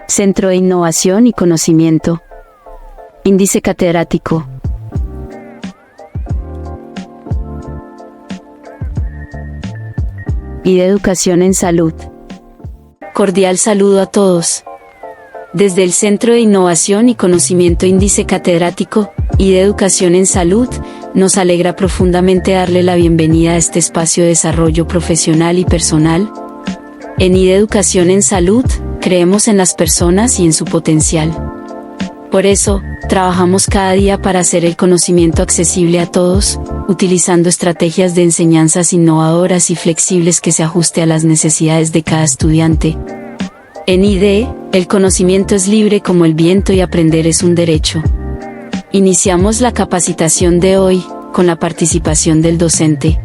Centro de Innovación y Conocimiento. Índice catedrático. Y de Educación en Salud. Cordial saludo a todos. Desde el Centro de Innovación y Conocimiento Índice Catedrático y de Educación en Salud, nos alegra profundamente darle la bienvenida a este espacio de desarrollo profesional y personal. En IDE Educación en Salud, creemos en las personas y en su potencial. Por eso, trabajamos cada día para hacer el conocimiento accesible a todos, utilizando estrategias de enseñanzas innovadoras y flexibles que se ajuste a las necesidades de cada estudiante. En IDE, el conocimiento es libre como el viento y aprender es un derecho. Iniciamos la capacitación de hoy, con la participación del docente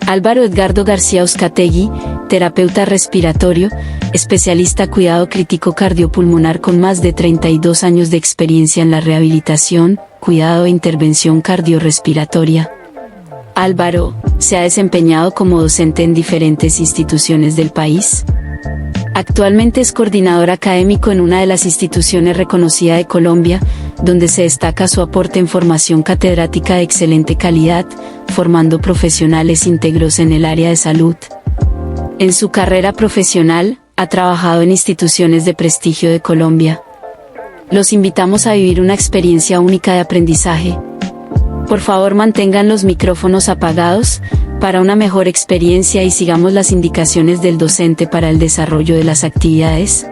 Álvaro Edgardo García Uzcategui, terapeuta respiratorio, especialista cuidado crítico cardiopulmonar con más de 32 años de experiencia en la rehabilitación, cuidado e intervención cardiorrespiratoria. Álvaro se ha desempeñado como docente en diferentes instituciones del país. Actualmente es coordinador académico en una de las instituciones reconocidas de Colombia, donde se destaca su aporte en formación catedrática de excelente calidad, formando profesionales íntegros en el área de salud. En su carrera profesional, ha trabajado en instituciones de prestigio de Colombia. Los invitamos a vivir una experiencia única de aprendizaje. Por favor, mantengan los micrófonos apagados, para una mejor experiencia y sigamos las indicaciones del docente para el desarrollo de las actividades.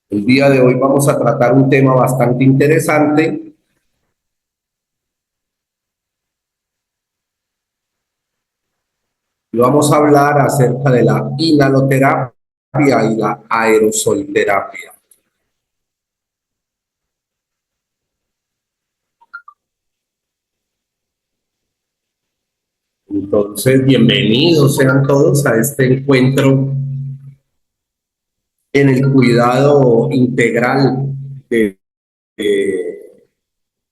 El día de hoy vamos a tratar un tema bastante interesante. Y vamos a hablar acerca de la inhaloterapia y la aerosolterapia. Entonces, bienvenidos sean todos a este encuentro en el cuidado integral de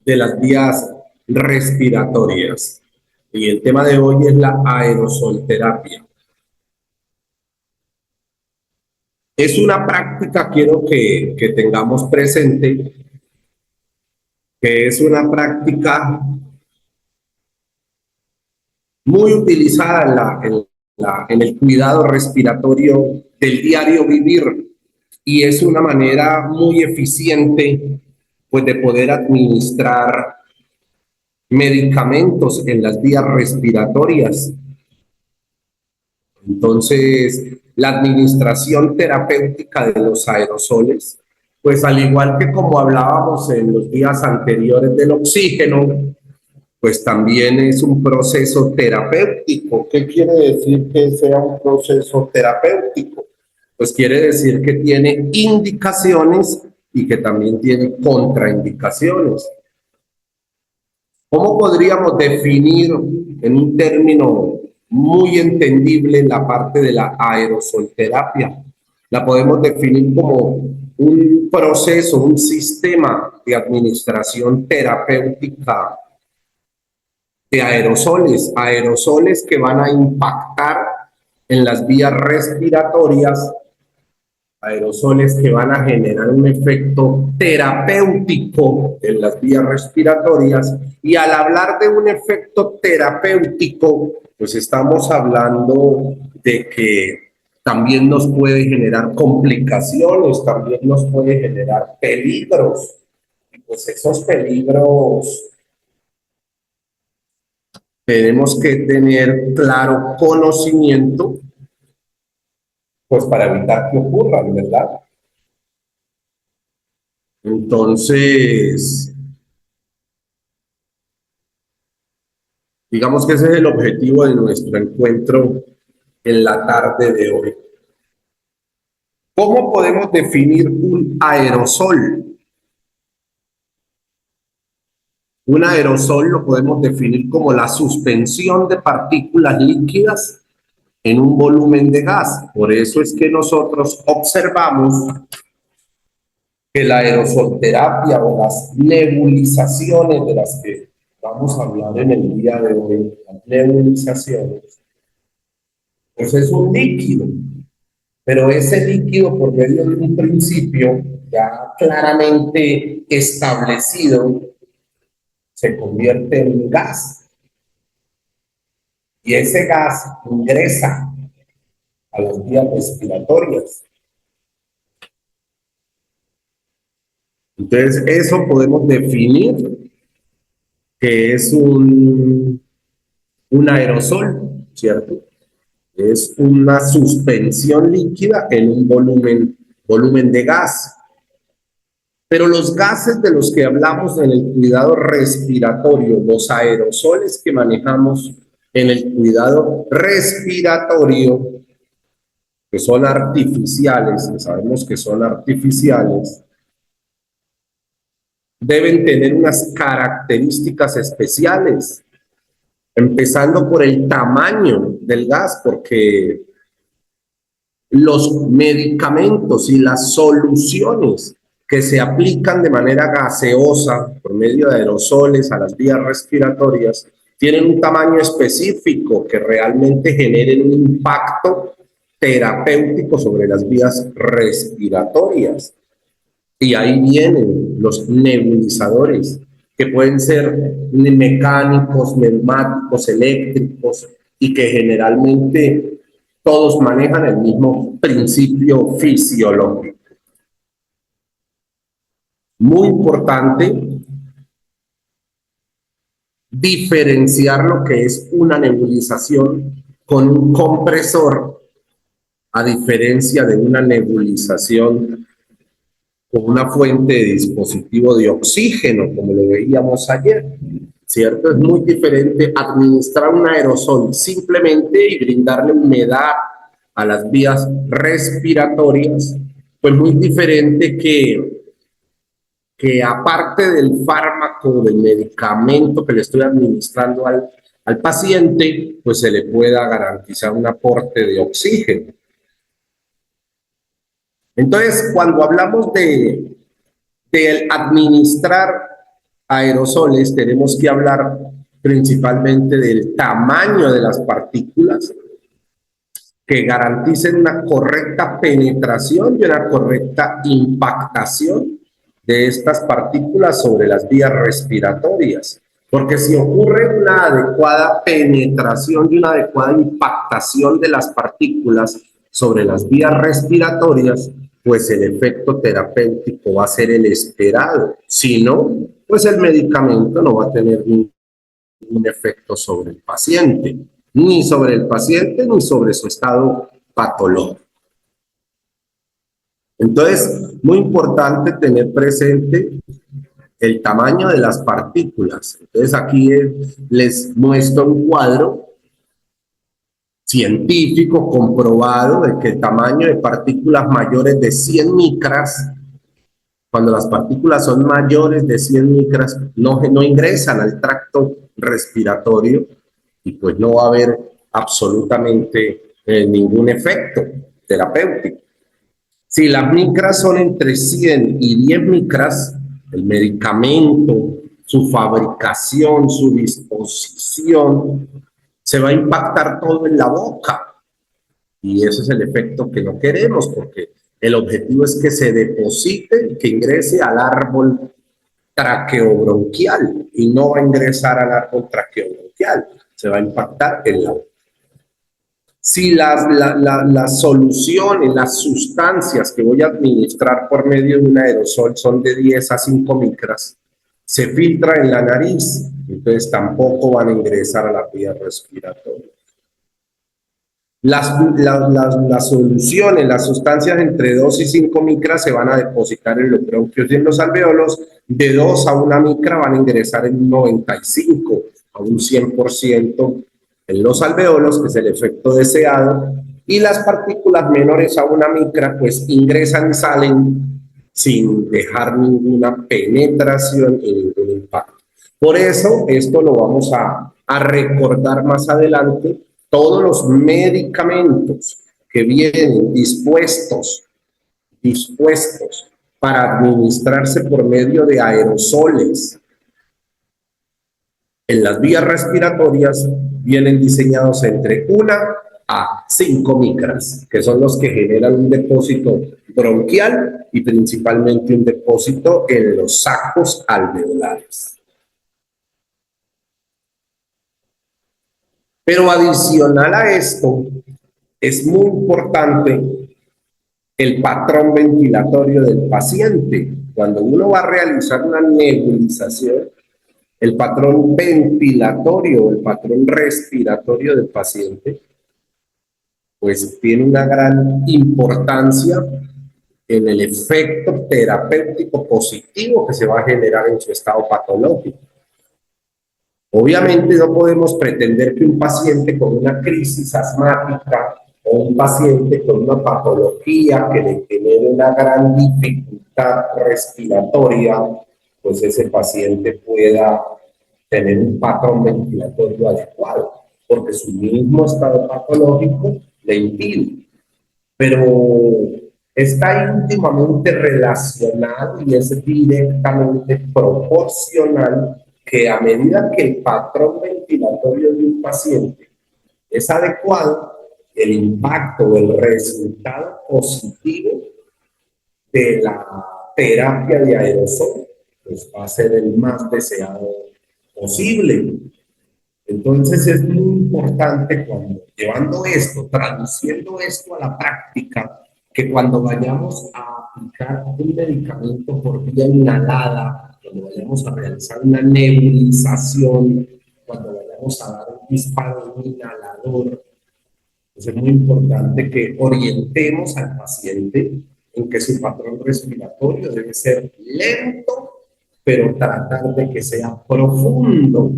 las vías respiratorias. Y el tema de hoy es la aerosolterapia. Es una práctica, quiero que tengamos presente, que es una práctica muy utilizada en el cuidado respiratorio del diario vivir, y es una manera muy eficiente pues de poder administrar medicamentos en las vías respiratorias. Entonces, la administración terapéutica de los aerosoles, pues al igual que como hablábamos en los días anteriores del oxígeno, pues también es un proceso terapéutico. ¿Qué quiere decir que sea un proceso terapéutico? Pues quiere decir que tiene indicaciones y que también tiene contraindicaciones. ¿Cómo podríamos definir en un término muy entendible la parte de la aerosolterapia? La podemos definir como un proceso, un sistema de administración terapéutica de aerosoles que van a impactar en las vías respiratorias, aerosoles que van a generar un efecto terapéutico en las vías respiratorias. Y al hablar de un efecto terapéutico, pues estamos hablando de que también nos puede generar complicaciones, también nos puede generar peligros. Y pues esos peligros tenemos que tener claro conocimiento, pues para evitar que ocurran, ¿verdad? Entonces, digamos que ese es el objetivo de nuestro encuentro en la tarde de hoy. ¿Cómo podemos definir un aerosol? Un aerosol lo podemos definir como la suspensión de partículas líquidas en un volumen de gas. Por eso es que nosotros observamos que la aerosolterapia o las nebulizaciones de las que vamos a hablar en el día de hoy, las nebulizaciones, pues es un líquido. Pero ese líquido, por medio de un principio ya claramente establecido, se convierte en gas. Y ese gas ingresa a las vías respiratorias. Entonces, eso podemos definir que es un aerosol, ¿cierto? Es una suspensión líquida en un volumen de gas. Pero los gases de los que hablamos en el cuidado respiratorio, los aerosoles que manejamos en el cuidado respiratorio, que son artificiales, que sabemos que son artificiales, deben tener unas características especiales, empezando por el tamaño del gas, porque los medicamentos y las soluciones que se aplican de manera gaseosa por medio de aerosoles a las vías respiratorias tienen un tamaño específico que realmente generen un impacto terapéutico sobre las vías respiratorias. Y ahí vienen los nebulizadores, que pueden ser mecánicos, neumáticos, eléctricos, y que generalmente todos manejan el mismo principio fisiológico. Muy importante diferenciar lo que es una nebulización con un compresor, a diferencia de una nebulización con una fuente de dispositivo de oxígeno, como lo veíamos ayer, ¿cierto? Es muy diferente administrar un aerosol simplemente y brindarle humedad a las vías respiratorias, pues muy diferente que aparte del fármaco, del medicamento que le estoy administrando al paciente, pues se le pueda garantizar un aporte de oxígeno. Entonces, cuando hablamos de administrar aerosoles, tenemos que hablar principalmente del tamaño de las partículas que garanticen una correcta penetración y una correcta impactación de estas partículas sobre las vías respiratorias. Porque si ocurre una adecuada penetración y una adecuada impactación de las partículas sobre las vías respiratorias, pues el efecto terapéutico va a ser el esperado. Si no, pues el medicamento no va a tener ningún efecto sobre el paciente, ni sobre el paciente, ni sobre su estado patológico. Entonces, muy importante tener presente el tamaño de las partículas. Entonces, aquí les muestro un cuadro científico comprobado de que el tamaño de partículas mayores de 100 micras, cuando las partículas son mayores de 100 micras, no ingresan al tracto respiratorio y pues no va a haber absolutamente ningún efecto terapéutico. Si las micras son entre 100 y 10 micras, el medicamento, su fabricación, su disposición, se va a impactar todo en la boca. Y ese es el efecto que no queremos, porque el objetivo es que se deposite y que ingrese al árbol traqueobronquial y no va a ingresar al árbol traqueobronquial, se va a impactar en la boca. Si las soluciones, las sustancias que voy a administrar por medio de un aerosol son de 10 a 5 micras, se filtra en la nariz, entonces tampoco van a ingresar a la vía respiratoria. Las soluciones, las sustancias entre 2 y 5 micras se van a depositar en los bronquios y en los alvéolos, de 2 a 1 micra van a ingresar en un 95 a un 100% en los alvéolos, que es el efecto deseado, y las partículas menores a 1 micra pues ingresan y salen sin dejar ninguna penetración y ningún impacto. Por eso esto lo vamos a recordar más adelante. Todos los medicamentos que vienen dispuestos para administrarse por medio de aerosoles en las vías respiratorias vienen diseñados entre 1 a 5 micras, que son los que generan un depósito bronquial y principalmente un depósito en los sacos alveolares. Pero adicional a esto, es muy importante el patrón ventilatorio del paciente. Cuando uno va a realizar una nebulización, el patrón ventilatorio, el patrón respiratorio del paciente, pues tiene una gran importancia en el efecto terapéutico positivo que se va a generar en su estado patológico. Obviamente no podemos pretender que un paciente con una crisis asmática o un paciente con una patología que le genere una gran dificultad respiratoria, pues ese paciente pueda tener un patrón ventilatorio adecuado, porque su mismo estado patológico le impide. Pero está íntimamente relacionado y es directamente proporcional que a medida que el patrón ventilatorio de un paciente es adecuado, el impacto o el resultado positivo de la terapia de aerosol pues va a ser el más deseado posible. Entonces es muy importante cuando llevando esto, traduciendo esto a la práctica, que cuando vayamos a aplicar un medicamento por vía inhalada, cuando vayamos a realizar una nebulización, cuando vayamos a dar un disparo de un inhalador, pues es muy importante que orientemos al paciente en que su patrón respiratorio debe ser lento, pero tratar de que sea profundo,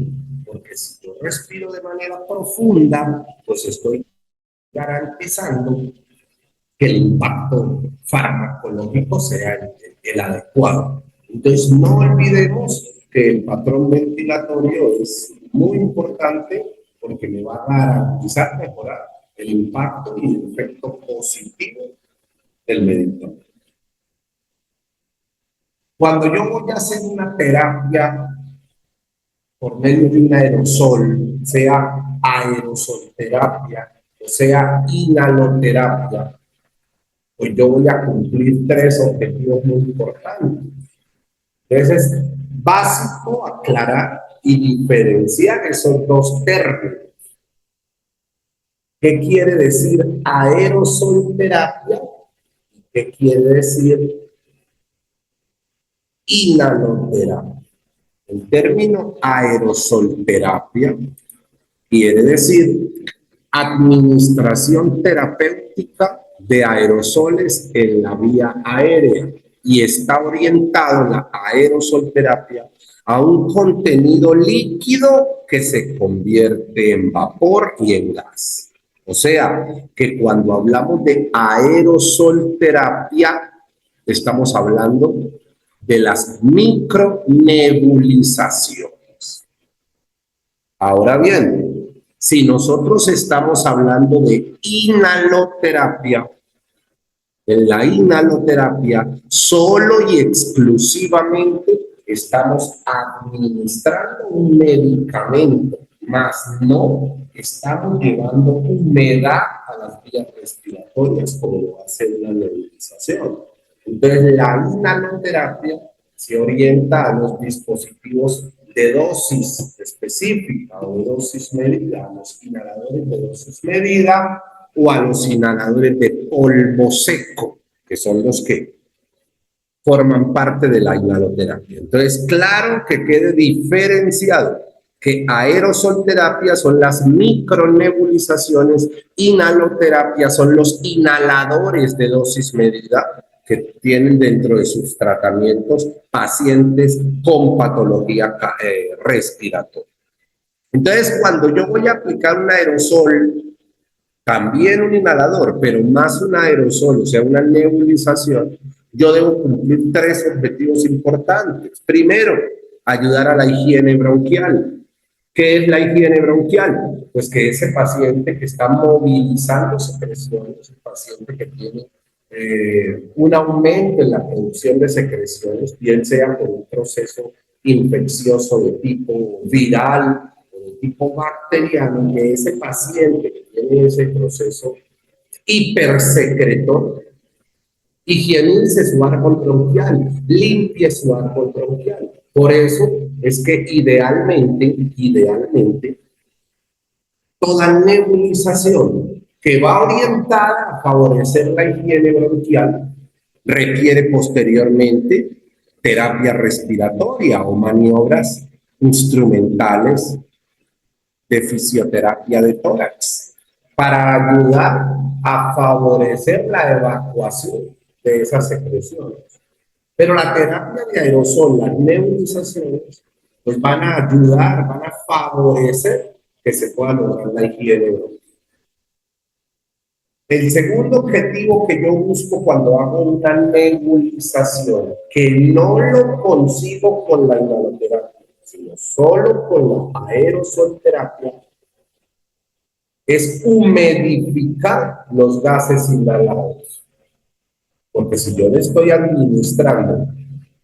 porque si yo respiro de manera profunda, pues estoy garantizando que el impacto farmacológico sea el adecuado. Entonces, no olvidemos que el patrón ventilatorio es muy importante porque me va a garantizar mejorar el impacto y el efecto positivo del medicamento. Cuando yo voy a hacer una terapia por medio de un aerosol, sea aerosolterapia o sea inhaloterapia, pues yo voy a cumplir 3 objetivos muy importantes. Entonces es básico aclarar y diferenciar esos 2 términos. ¿Qué quiere decir aerosolterapia? ¿Qué quiere decir inhaloterapia? El término aerosolterapia quiere decir administración terapéutica de aerosoles en la vía aérea y está orientado la aerosolterapia a un contenido líquido que se convierte en vapor y en gas. O sea, que cuando hablamos de aerosolterapia, estamos hablando de las micronebulizaciones. Ahora bien, si nosotros estamos hablando de inhaloterapia, en la inhaloterapia solo y exclusivamente estamos administrando un medicamento, más no estamos llevando humedad a las vías respiratorias como va a ser una nebulización. Entonces, la inhaloterapia se orienta a los dispositivos de dosis específica o dosis medida, a los inhaladores de dosis medida o a los inhaladores de polvo seco, que son los que forman parte de la inhaloterapia. Entonces, claro que quede diferenciado que aerosolterapia son las micronebulizaciones, inhaloterapia son los inhaladores de dosis medida que tienen dentro de sus tratamientos pacientes con patología respiratoria. Entonces, cuando yo voy a aplicar un aerosol, también un inhalador, pero más un aerosol, o sea, una nebulización, yo debo cumplir 3 objetivos importantes. Primero, ayudar a la higiene bronquial. ¿Qué es la higiene bronquial? Pues que ese paciente que está movilizando secreciones, el paciente que tiene un aumento en la producción de secreciones, bien sea por un proceso infeccioso de tipo viral o de tipo bacteriano, que ese paciente que tiene ese proceso hipersecretor, higienice su árbol bronquial, limpie su árbol bronquial. Por eso es que idealmente, toda nebulización que va orientada a favorecer la higiene bronquial requiere posteriormente terapia respiratoria o maniobras instrumentales de fisioterapia de tórax para ayudar a favorecer la evacuación de esas secreciones. Pero la terapia de aerosol, las nebulizaciones, pues van a ayudar, van a favorecer que se pueda lograr la higiene bronquial. El segundo objetivo que yo busco cuando hago una nebulización, que no lo consigo con la inhaloterapia, sino solo con la aerosolterapia, es humidificar los gases inhalados. Porque si yo le estoy administrando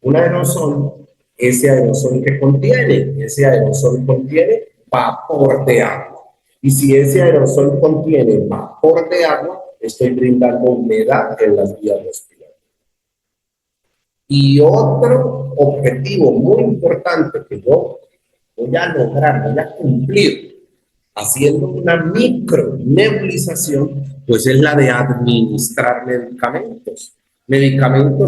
un aerosol, ese aerosol contiene vapor de agua. Y si ese aerosol contiene vapor de agua, estoy brindando humedad en las vías respiratorias. Y otro objetivo muy importante que yo voy a lograr, voy a cumplir haciendo una micro nebulización, pues es la de administrar medicamentos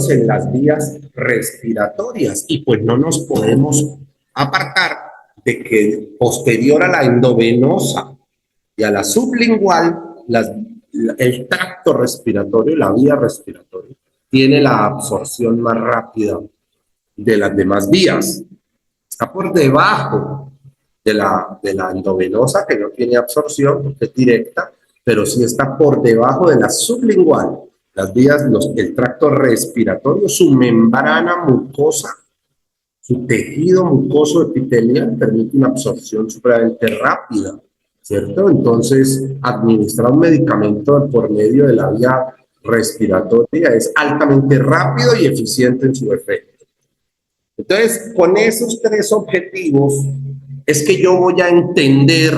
en las vías respiratorias. Y pues no nos podemos apartar de que posterior a la endovenosa y a la sublingual, el tracto respiratorio, la vía respiratoria, tiene la absorción más rápida de las demás vías. Está por debajo de la endovenosa, que no tiene absorción porque es directa, pero sí está por debajo de la sublingual. Las vías, el tracto respiratorio, su membrana mucosa, su tejido mucoso epitelial permite una absorción supremamente rápida, ¿cierto? Entonces, administrar un medicamento por medio de la vía respiratoria es altamente rápido y eficiente en su efecto. Entonces, con esos tres objetivos es que yo voy a entender,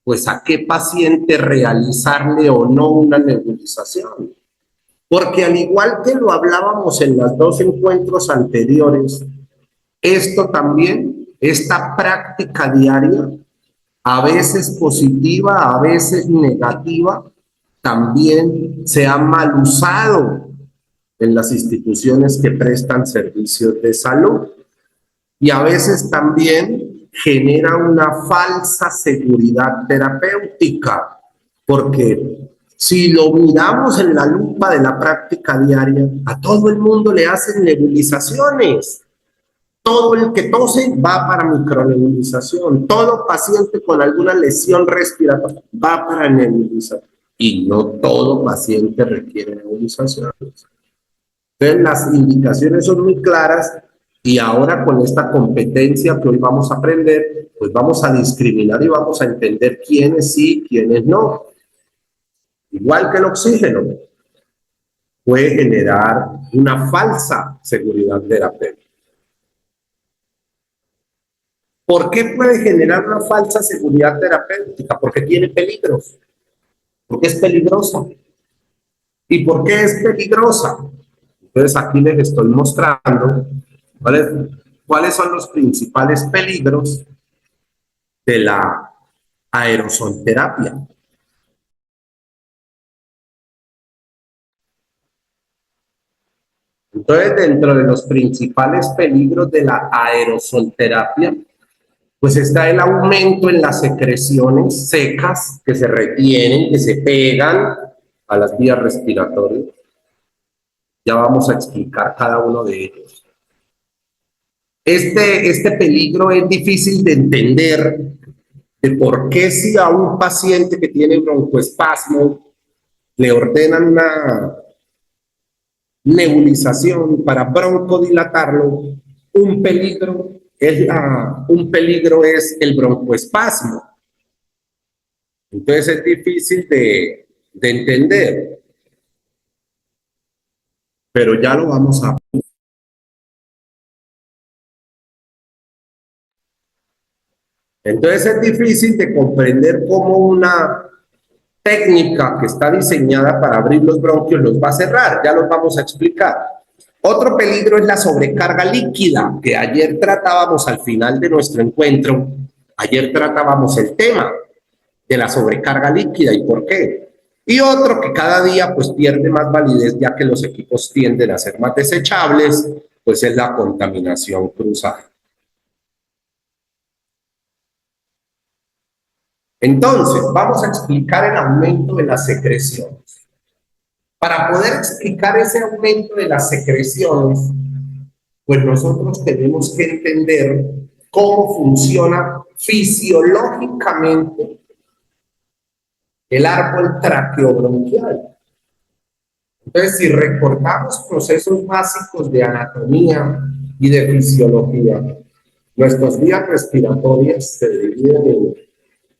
pues, a qué paciente realizarle o no una nebulización. Porque al igual que lo hablábamos en los dos encuentros anteriores, esto también, esta práctica diaria, a veces positiva, a veces negativa, también se ha mal usado en las instituciones que prestan servicios de salud. Y a veces también genera una falsa seguridad terapéutica, porque si lo miramos en la lupa de la práctica diaria, a todo el mundo le hacen nebulizaciones. Todo el que tose va para micronebulización. Todo paciente con alguna lesión respiratoria va para nebulización. Y no todo paciente requiere nebulizaciones. Entonces, las indicaciones son muy claras y ahora con esta competencia que hoy vamos a aprender, pues vamos a discriminar y vamos a entender quiénes sí, quiénes no. Igual que el oxígeno, puede generar una falsa seguridad terapéutica. ¿Por qué puede generar una falsa seguridad terapéutica? Porque tiene peligros, porque es peligrosa. ¿Y por qué es peligrosa? Entonces aquí les estoy mostrando cuáles son los principales peligros de la aerosolterapia. Entonces, dentro de los principales peligros de la aerosolterapia, pues está el aumento en las secreciones secas que se retienen, que se pegan a las vías respiratorias. Ya vamos a explicar cada uno de ellos. Este peligro es difícil de entender, de por qué si a un paciente que tiene broncoespasmo le ordenan una nebulización para broncodilatarlo, un peligro es el broncoespasmo. Entonces es difícil de entender, pero ya lo vamos a ver. Entonces es difícil de comprender cómo una técnica que está diseñada para abrir los bronquios los va a cerrar, ya los vamos a explicar. Otro peligro es la sobrecarga líquida, que ayer tratábamos al final de nuestro encuentro. Ayer tratábamos el tema de la sobrecarga líquida y por qué. Y otro que cada día pues pierde más validez ya que los equipos tienden a ser más desechables, pues es la contaminación cruzada. Entonces, vamos a explicar el aumento de las secreciones. Para poder explicar ese aumento de las secreciones, pues nosotros tenemos que entender cómo funciona fisiológicamente el árbol traqueobronquial. Entonces, si recordamos procesos básicos de anatomía y de fisiología, nuestras vías respiratorias se dividen en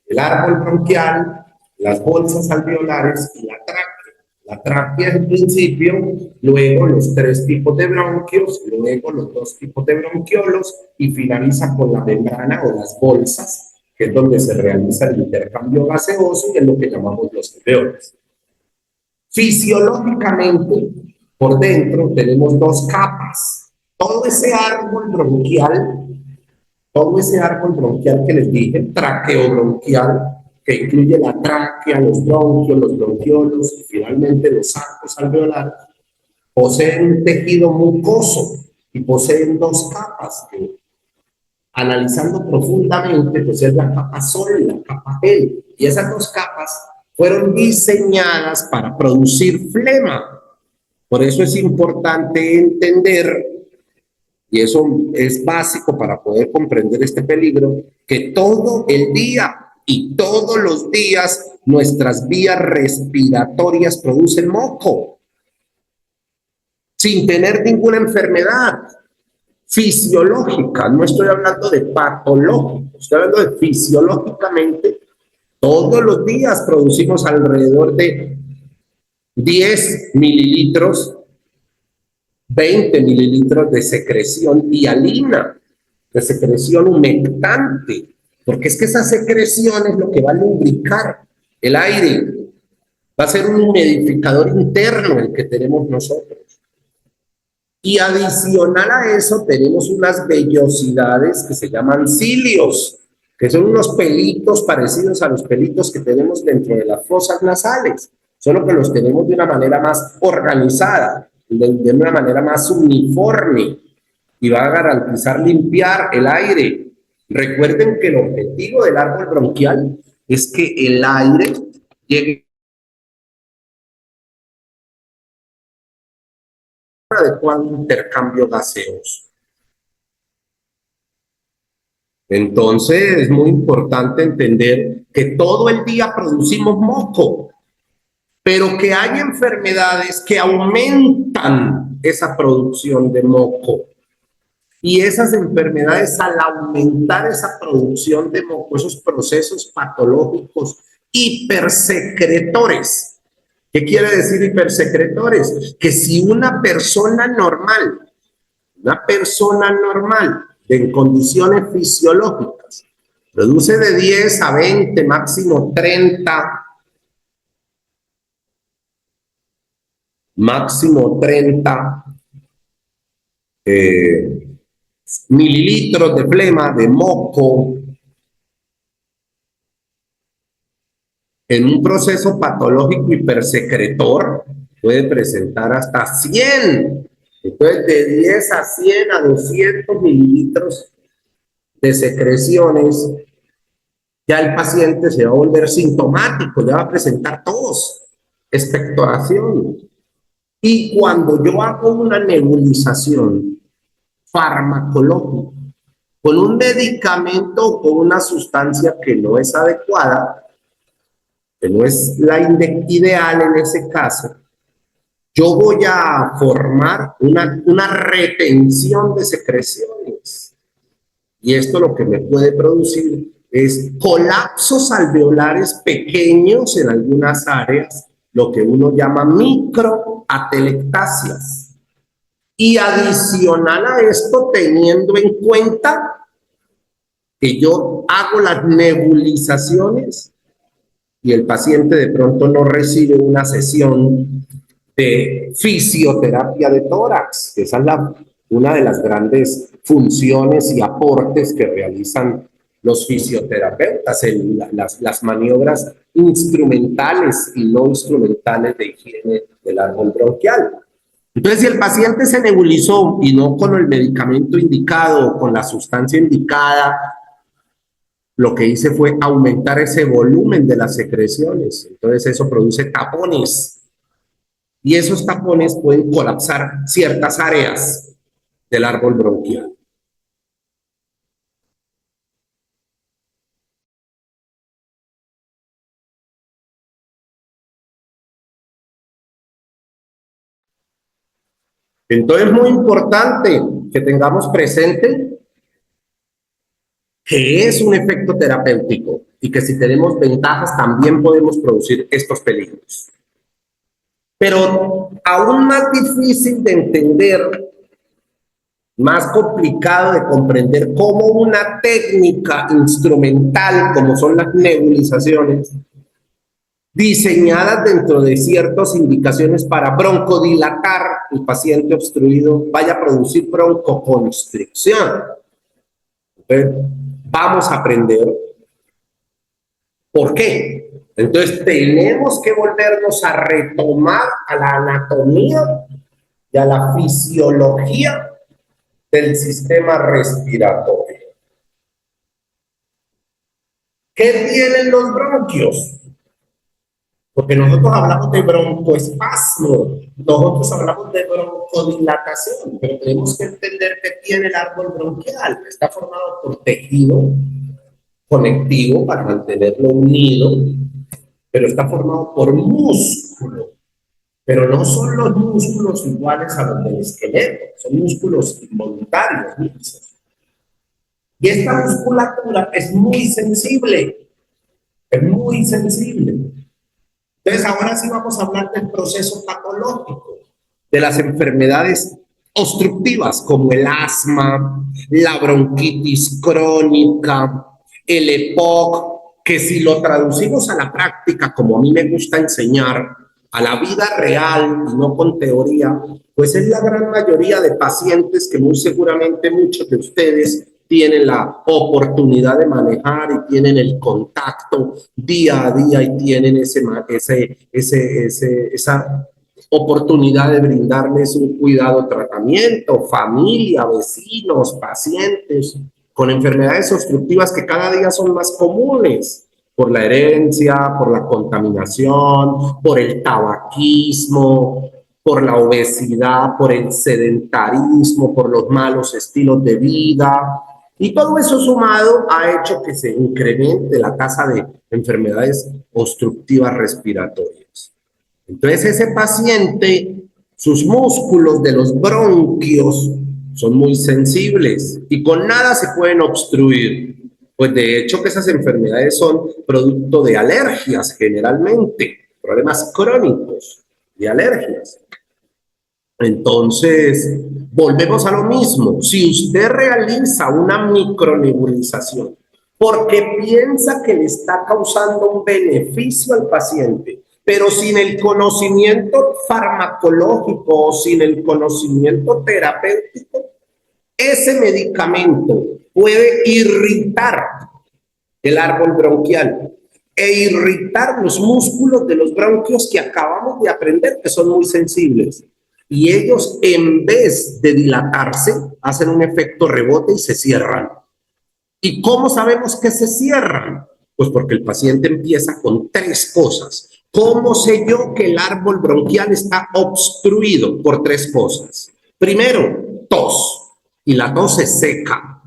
el árbol bronquial, las bolsas alveolares y la tráquea. La tráquea es el principio, luego los 3 tipos de bronquios, luego los 2 tipos de bronquiolos y finaliza con la membrana o las bolsas, que es donde se realiza el intercambio gaseoso y es lo que llamamos los alveolos. Fisiológicamente, por dentro tenemos 2 capas. Todo ese árbol bronquial que les dije, traqueobronquial, que incluye la tráquea, los bronquios, los bronquiolos y finalmente los arcos alveolares, poseen un tejido mucoso y poseen 2 capas que, analizando profundamente, pues es la capa sólida, la capa gel, y esas 2 capas fueron diseñadas para producir flema. Por eso es importante entender, y eso es básico para poder comprender este peligro, que todo el día y todos los días nuestras vías respiratorias producen moco, sin tener ninguna enfermedad fisiológica. No estoy hablando de patológico, estoy hablando de fisiológicamente. Todos los días producimos alrededor de 10 mililitros, 20 mililitros de secreción hialina, de secreción humectante, porque es que esa secreción es lo que va a lubricar el aire, va a ser un humidificador interno el que tenemos nosotros. Y adicional a eso tenemos unas vellosidades que se llaman cilios, que son unos pelitos parecidos a los pelitos que tenemos dentro de las fosas nasales, solo que los tenemos de una manera más organizada, de una manera más uniforme, y va a garantizar limpiar el aire. Recuerden que el objetivo del árbol bronquial es que el aire llegue a un adecuado intercambio gaseoso. Entonces es muy importante entender que todo el día producimos moco, pero que hay enfermedades que aumentan esa producción de moco. Y esas enfermedades, al aumentar esa producción de moco, esos procesos patológicos hipersecretores. ¿Qué quiere decir hipersecretores? Que si una persona normal en condiciones fisiológicas produce de 10 a 20, máximo 30 mililitros de flema, de moco, en un proceso patológico hipersecretor puede presentar hasta 100. Entonces, de 10 a 100 a 200 mililitros de secreciones, ya el paciente se va a volver sintomático, ya va a presentar tos, expectoración. Y cuando yo hago una nebulización farmacológica con un medicamento o con una sustancia que no es adecuada, que no es la ideal en ese caso, yo voy a formar una retención de secreciones. Y esto lo que me puede producir es colapsos alveolares pequeños en algunas áreas, lo que uno llama microatelectasias. Y adicional a esto, teniendo en cuenta que yo hago las nebulizaciones y el paciente de pronto no recibe una sesión de fisioterapia de tórax. Esa es una de las grandes funciones y aportes que realizan los fisioterapeutas, las maniobras instrumentales y no instrumentales de higiene del árbol bronquial. Entonces, si el paciente se nebulizó y no con el medicamento indicado o con la sustancia indicada, lo que hice fue aumentar ese volumen de las secreciones. Entonces, eso produce tapones. Y esos tapones pueden colapsar ciertas áreas del árbol bronquial. Entonces, es muy importante que tengamos presente que es un efecto terapéutico y que si tenemos ventajas también podemos producir estos peligros. Pero aún más difícil de entender, más complicado de comprender cómo una técnica instrumental como son las nebulizaciones, diseñadas dentro de ciertas indicaciones para broncodilatar el paciente obstruido, vaya a producir broncoconstricción. Entonces, vamos a aprender por qué. Entonces, tenemos que volvernos a retomar a la anatomía y a la fisiología del sistema respiratorio. ¿Qué tienen los bronquios? Porque nosotros hablamos de broncoespasmo, nosotros hablamos de broncodilatación, pero tenemos que entender qué tiene el árbol bronquial. Está formado por tejido conectivo para mantenerlo unido, pero está formado por músculo. Pero no son los músculos iguales a los del esqueleto, son músculos involuntarios. Y esta musculatura es muy sensible, es muy sensible. Entonces, ahora sí vamos a hablar del proceso patológico, de las enfermedades obstructivas como el asma, la bronquitis crónica, el EPOC, que si lo traducimos a la práctica, como a mí me gusta enseñar, a la vida real y no con teoría, pues es la gran mayoría de pacientes que muy seguramente muchos de ustedes tienen la oportunidad de manejar y tienen el contacto día a día y tienen esa oportunidad de brindarles un cuidado, tratamiento, familia, vecinos, pacientes con enfermedades obstructivas que cada día son más comunes por la herencia, por la contaminación, por el tabaquismo, por la obesidad, por el sedentarismo, por los malos estilos de vida. Y todo eso sumado ha hecho que se incremente la tasa de enfermedades obstructivas respiratorias. Entonces ese paciente, sus músculos de los bronquios son muy sensibles y con nada se pueden obstruir. Pues de hecho que esas enfermedades son producto de alergias generalmente, problemas crónicos de alergias. Entonces, volvemos a lo mismo. Si usted realiza una micronebulización porque piensa que le está causando un beneficio al paciente, pero sin el conocimiento farmacológico o sin el conocimiento terapéutico, ese medicamento puede irritar el árbol bronquial e irritar los músculos de los bronquios que acabamos de aprender que son muy sensibles. Y ellos, en vez de dilatarse, hacen un efecto rebote y se cierran. ¿Y cómo sabemos que se cierran? Pues porque el paciente empieza con tres cosas. ¿Cómo sé yo que el árbol bronquial está obstruido? Por tres cosas. Primero, tos. Y la tos es seca.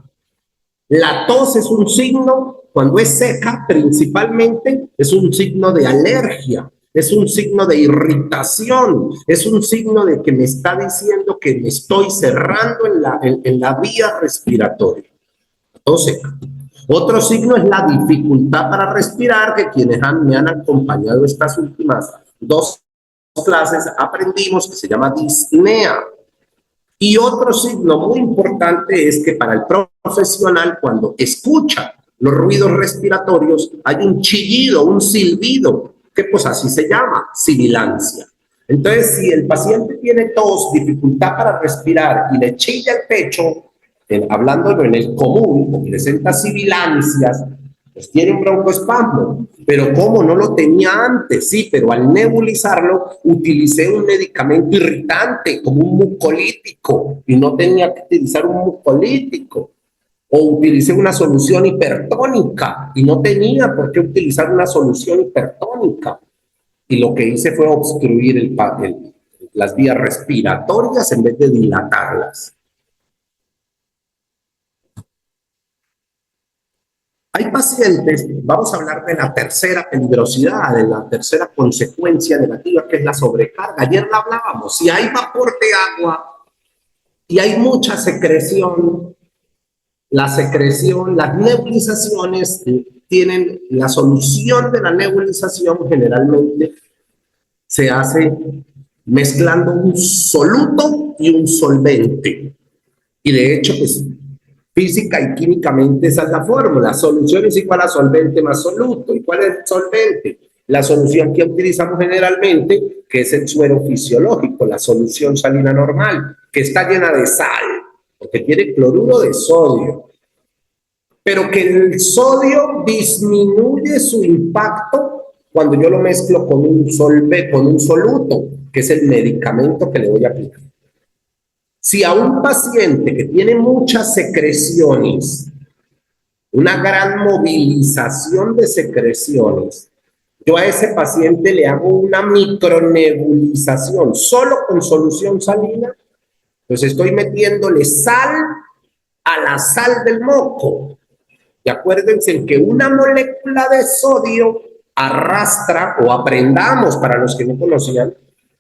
La tos es un signo, cuando es seca principalmente, es un signo de alergia. Es un signo de irritación, es un signo de que me está diciendo que me estoy cerrando en la vía respiratoria. Entonces, otro signo es la dificultad para respirar, que quienes me han acompañado estas últimas dos clases aprendimos que se llama disnea. Y otro signo muy importante es que para el profesional, cuando escucha los ruidos respiratorios, hay un chillido, un silbido, que pues así se llama, sibilancia. Entonces, si el paciente tiene tos, dificultad para respirar y le chilla el pecho, hablándolo en el común, o presenta sibilancias, pues tiene un broncoespasmo. Pero ¿cómo? No lo tenía antes, sí, pero al nebulizarlo utilicé un medicamento irritante como un mucolítico y no tenía que utilizar un mucolítico. O utilicé una solución hipertónica y no tenía por qué utilizar una solución hipertónica. Y lo que hice fue obstruir las vías respiratorias en vez de dilatarlas. Hay pacientes, vamos a hablar de la tercera peligrosidad, de la tercera consecuencia negativa, que es la sobrecarga. Ayer la hablábamos, si hay vapor de agua y hay mucha secreción, las nebulizaciones tienen la solución de la nebulización generalmente se hace mezclando un soluto y un solvente. Y de hecho, pues física y químicamente esa es la fórmula. Solución es igual a solvente más soluto. ¿Y cuál es el solvente? La solución que utilizamos generalmente, que es el suero fisiológico, la solución salina normal, que está llena de sal, porque tiene cloruro de sodio. Pero que el sodio disminuye su impacto cuando yo lo mezclo con un soluto, que es el medicamento que le voy a aplicar. Si a un paciente que tiene muchas secreciones, una gran movilización de secreciones, yo a ese paciente le hago una micronebulización solo con solución salina, pues estoy metiéndole sal a la sal del moco. Y acuérdense en que una molécula de sodio arrastra, o aprendamos para los que no conocían,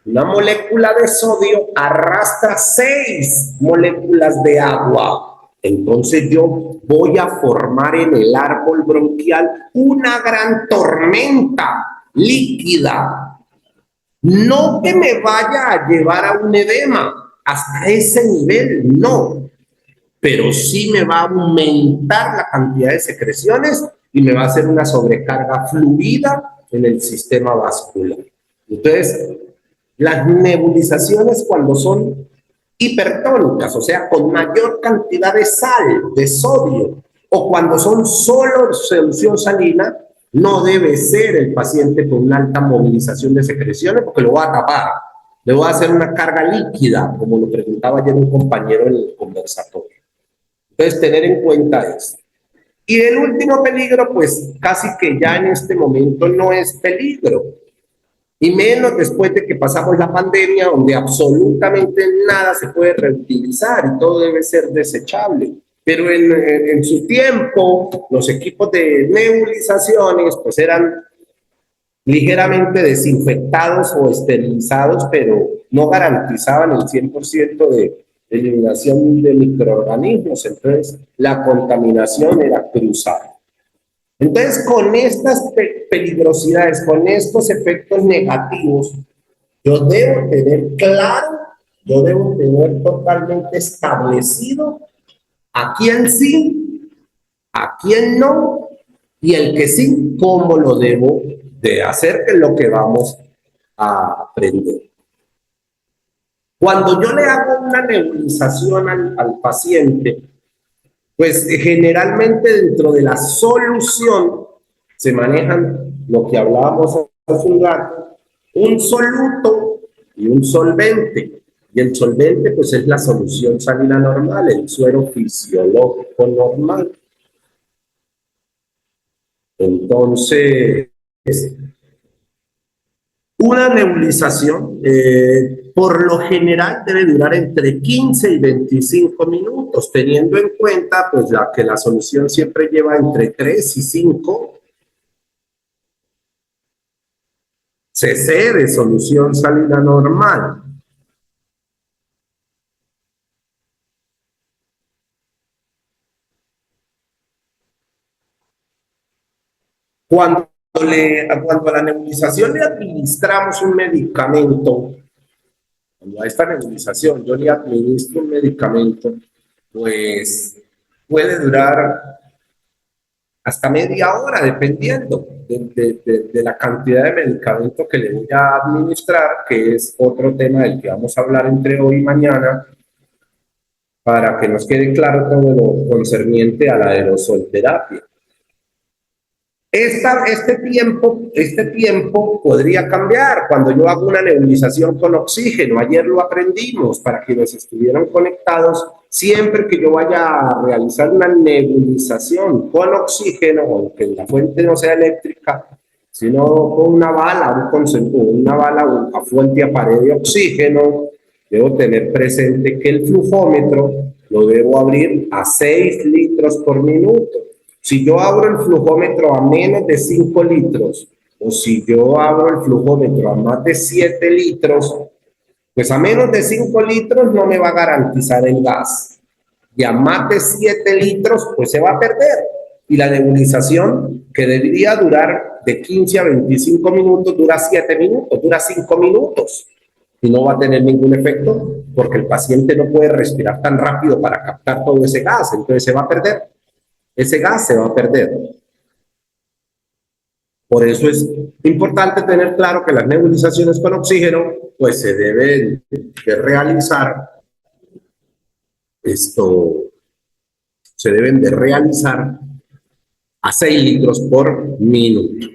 una molécula de sodio arrastra 6 moléculas de agua. Entonces yo voy a formar en el árbol bronquial una gran tormenta líquida. No que me vaya a llevar a un edema, hasta ese nivel no, pero sí me va a aumentar la cantidad de secreciones y me va a hacer una sobrecarga fluida en el sistema vascular. Entonces, las nebulizaciones cuando son hipertónicas, o sea, con mayor cantidad de sal, de sodio, o cuando son solo solución salina, no debe ser el paciente con una alta movilización de secreciones porque lo va a tapar. Le voy a hacer una carga líquida, como lo preguntaba ayer un compañero en el conversatorio. Entonces, tener en cuenta eso. Y el último peligro, pues casi que ya en este momento no es peligro, y menos después de que pasamos la pandemia, donde absolutamente nada se puede reutilizar y todo debe ser desechable. Pero en su tiempo, los equipos de nebulizaciones pues eran ligeramente desinfectados o esterilizados, pero no garantizaban el 100% de eliminación de microorganismos. Entonces, la contaminación era cruzada. Entonces, con estas peligrosidades, con estos efectos negativos, yo debo tener claro, yo debo tener totalmente establecido a quién sí, a quién no, y el que sí, cómo lo debo de hacer, que es lo que vamos a aprender. Cuando yo le hago una nebulización al paciente, pues generalmente dentro de la solución se manejan lo que hablábamos hace un rato, un soluto y un solvente. Y el solvente pues es la solución salina normal, el suero fisiológico normal. Entonces, una nebulización por lo general debe durar entre 15 y 25 minutos, teniendo en cuenta pues que la solución siempre lleva entre 3 y 5 cc de solución salina normal. Cuando a la nebulización le administramos un medicamento, cuando a esta nebulización yo le administro un medicamento, pues puede durar hasta media hora, dependiendo de la cantidad de medicamento que le voy a administrar, que es otro tema del que vamos a hablar entre hoy y mañana, para que nos quede claro todo lo concerniente a la aerosolterapia. Este tiempo podría cambiar cuando yo hago una nebulización con oxígeno. Ayer lo aprendimos para quienes estuvieron conectados. Siempre que yo vaya a realizar una nebulización con oxígeno, aunque la fuente no sea eléctrica, sino con una bala, una fuente a pared de oxígeno, debo tener presente que el flujómetro lo debo abrir a 6 litros por minuto. Si yo abro el flujómetro a menos de 5 litros o si yo abro el flujómetro a más de 7 litros, pues a menos de 5 litros no me va a garantizar el gas. Y a más de 7 litros, pues se va a perder. Y la nebulización, que debería durar de 15 a 25 minutos, dura 7 minutos, dura 5 minutos. Y no va a tener ningún efecto porque el paciente no puede respirar tan rápido para captar todo ese gas. Entonces se va a perder. Ese gas se va a perder. Por eso es importante tener claro que las nebulizaciones con oxígeno pues se deben de realizar a 6 litros por minuto.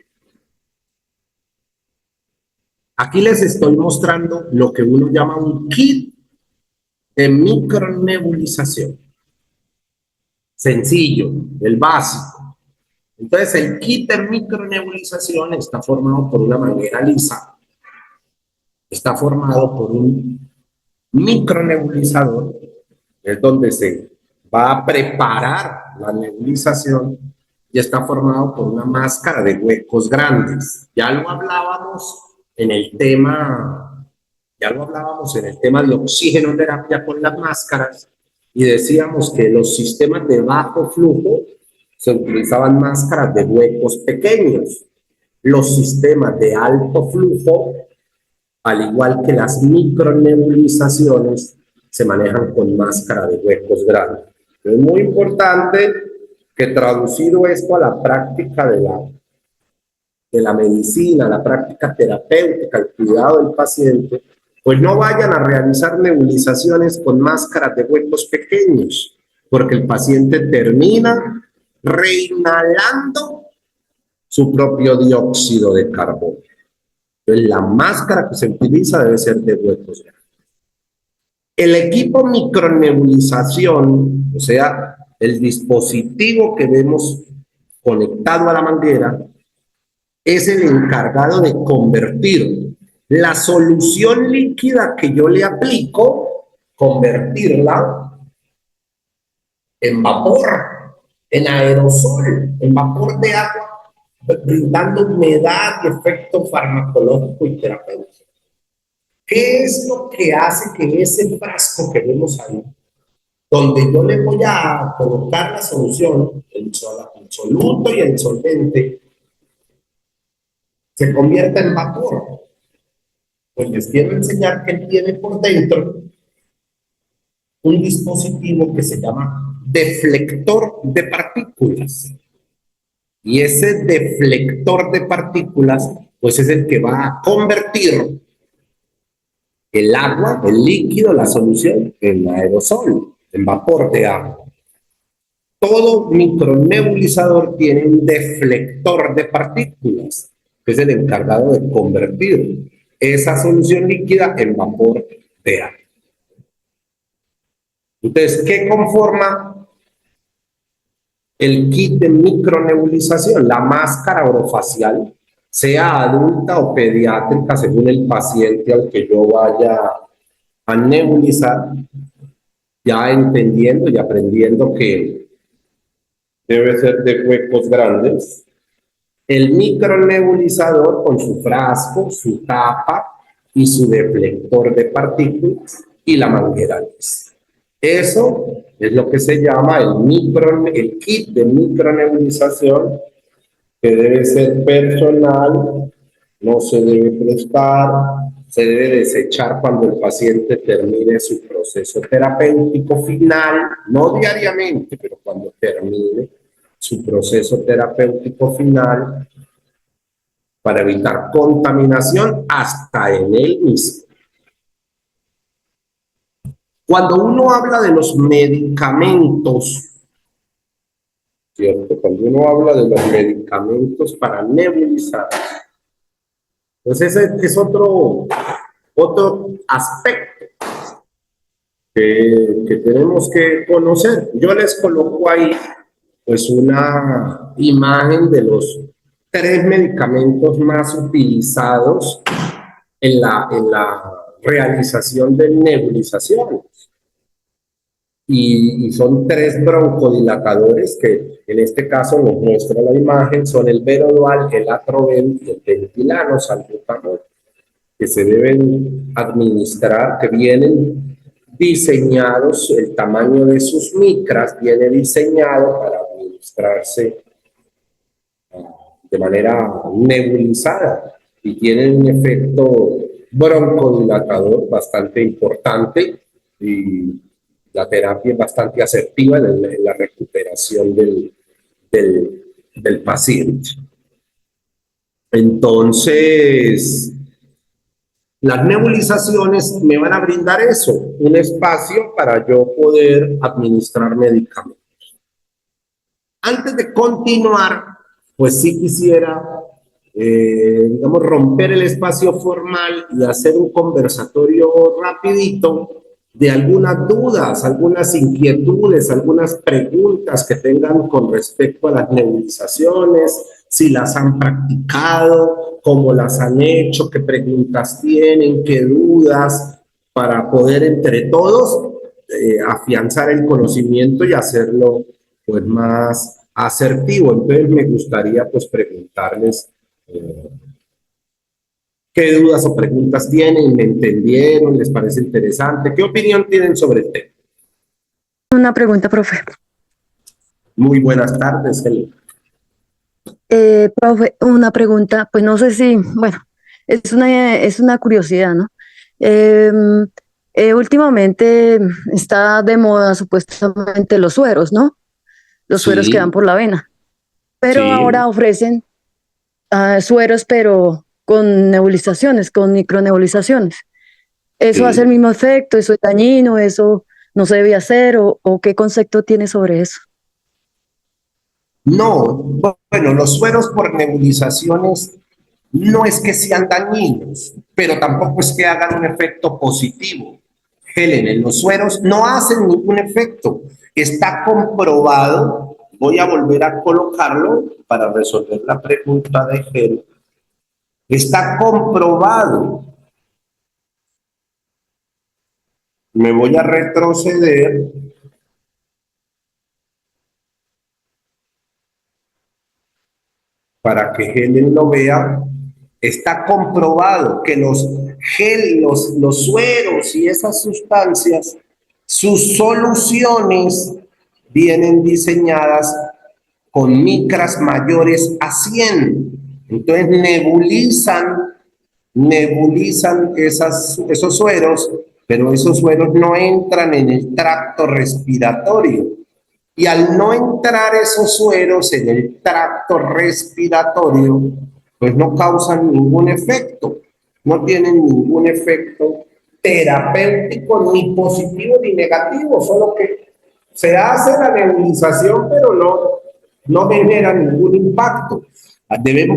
Aquí les estoy mostrando lo que uno llama un kit de micronebulización. Sencillo, el básico. Entonces, el kit de micronebulización está formado por una manguera lisa, está formado por un micronebulizador, es donde se va a preparar la nebulización, y está formado por una máscara de huecos grandes. Ya lo hablábamos en el tema de oxigenoterapia con las máscaras, y decíamos que los sistemas de bajo flujo se utilizaban máscaras de huecos pequeños. Los sistemas de alto flujo, al igual que las micronebulizaciones, se manejan con máscara de huecos grandes. Es muy importante que, traducido esto a la práctica de la medicina, la práctica terapéutica, el cuidado del paciente, pues no vayan a realizar nebulizaciones con máscaras de huecos pequeños, porque el paciente termina reinhalando su propio dióxido de carbono. Entonces, la máscara que se utiliza debe ser de huecos grandes. El equipo micronebulización, o sea, el dispositivo que vemos conectado a la manguera, es el encargado de convertir la solución líquida que yo le aplico, convertirla en vapor, en aerosol, en vapor de agua, brindando humedad y efecto farmacológico y terapéutico. ¿Qué es lo que hace que ese frasco que vemos ahí, donde yo le voy a colocar la solución, el soluto y el solvente, se convierta en vapor? Pues les quiero enseñar que tiene por dentro un dispositivo que se llama deflector de partículas. Y ese deflector de partículas, pues es el que va a convertir el agua, el líquido, la solución, en aerosol, en vapor de agua. Todo micronebulizador tiene un deflector de partículas, que es el encargado de convertir esa solución líquida en vapor de agua. Entonces, ¿qué conforma el kit de micronebulización? La máscara orofacial, sea adulta o pediátrica, según el paciente al que yo vaya a nebulizar, ya entendiendo y aprendiendo que debe ser de huecos grandes. El micronebulizador con su frasco, su tapa y su deflector de partículas y la manguera lisa. Eso es lo que se llama el kit de micronebulización, que debe ser personal, no se debe prestar, se debe desechar cuando el paciente termine su proceso terapéutico final, no diariamente, pero cuando termine. su proceso terapéutico final para evitar contaminación hasta en él mismo. Cuando uno habla de los medicamentos, ¿cierto? Cuando uno habla de los medicamentos para nebulizar, pues ese es otro aspecto que tenemos que conocer. Yo les coloco ahí pues una imagen de los 3 medicamentos más utilizados en la realización de nebulizaciones. Y son 3 broncodilatadores que en este caso nos muestra la imagen, son el Verodual, el Atrovel y el pentilano salbutamol, que se deben administrar, que vienen diseñados, el tamaño de sus micras viene diseñado para administrarse de manera nebulizada y tienen un efecto broncodilatador bastante importante y la terapia es bastante asertiva en la recuperación del paciente. Entonces, las nebulizaciones me van a brindar eso, un espacio para yo poder administrar medicamentos. Antes de continuar, pues sí quisiera, digamos, romper el espacio formal y hacer un conversatorio rapidito de algunas dudas, algunas inquietudes, algunas preguntas que tengan con respecto a las nebulizaciones, si las han practicado, cómo las han hecho, qué preguntas tienen, qué dudas, para poder entre todos afianzar el conocimiento y hacerlo pues más asertivo. Entonces me gustaría pues preguntarles ¿qué dudas o preguntas tienen? ¿Me entendieron? ¿Les parece interesante? ¿Qué opinión tienen sobre el tema? Una pregunta, profe. Muy buenas tardes, Helen. Profe, una pregunta, pues no sé si, bueno, es una curiosidad, ¿no? Últimamente está de moda supuestamente los sueros, ¿no? Los sueros que dan por la vena. Pero ahora ofrecen sueros, pero con nebulizaciones, con micronebulizaciones. ¿Eso hace el mismo efecto? ¿Eso es dañino? ¿Eso no se debe hacer? ¿O qué concepto tiene sobre eso? No, bueno, los sueros por nebulizaciones no es que sean dañinos, pero tampoco es que hagan un efecto positivo. Helen, los sueros no hacen ningún efecto. Está comprobado, voy a volver a colocarlo para resolver la pregunta de Helen. Está comprobado. Me voy a retroceder. Para que Helen lo vea. Está comprobado que los sueros y esas sustancias, sus soluciones vienen diseñadas con micras mayores a 100. Entonces nebulizan esos sueros, pero esos sueros no entran en el tracto respiratorio. Y al no entrar esos sueros en el tracto respiratorio, pues no causan ningún efecto, no tienen ningún efecto terapéutico, ni positivo ni negativo, solo que se hace la nebulización, pero no genera ningún impacto.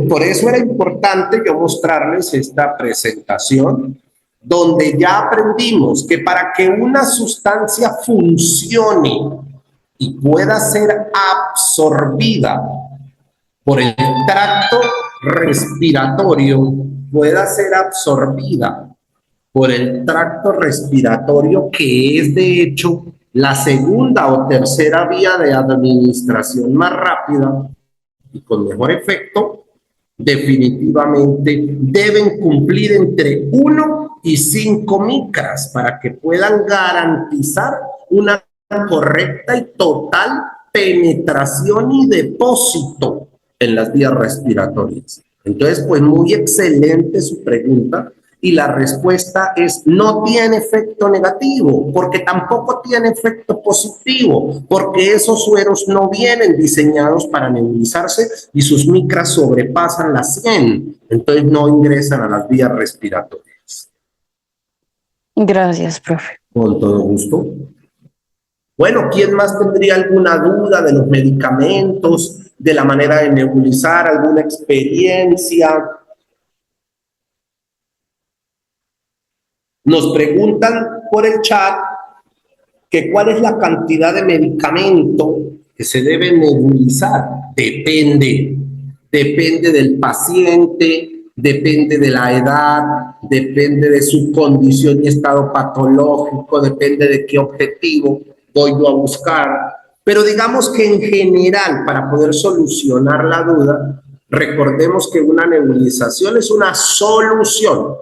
Por eso era importante yo mostrarles esta presentación, donde ya aprendimos que para que una sustancia funcione y pueda ser absorbida por el tracto respiratorio, que es de hecho la segunda o tercera vía de administración más rápida y con mejor efecto, definitivamente deben cumplir entre 1 y 5 micras para que puedan garantizar una correcta y total penetración y depósito en las vías respiratorias. Entonces, pues muy excelente su pregunta Y la respuesta es no tiene efecto negativo, porque tampoco tiene efecto positivo, porque esos sueros no vienen diseñados para nebulizarse y sus micras sobrepasan las 100, entonces no ingresan a las vías respiratorias. Gracias, profe. Con todo gusto. Bueno, ¿quién más tendría alguna duda de los medicamentos, de la manera de nebulizar, alguna experiencia? Nos preguntan por el chat que cuál es la cantidad de medicamento que se debe nebulizar. Depende del paciente, depende de la edad, depende de su condición y estado patológico, depende de qué objetivo voy yo a buscar. Pero digamos que en general, para poder solucionar la duda, recordemos que una nebulización es una solución.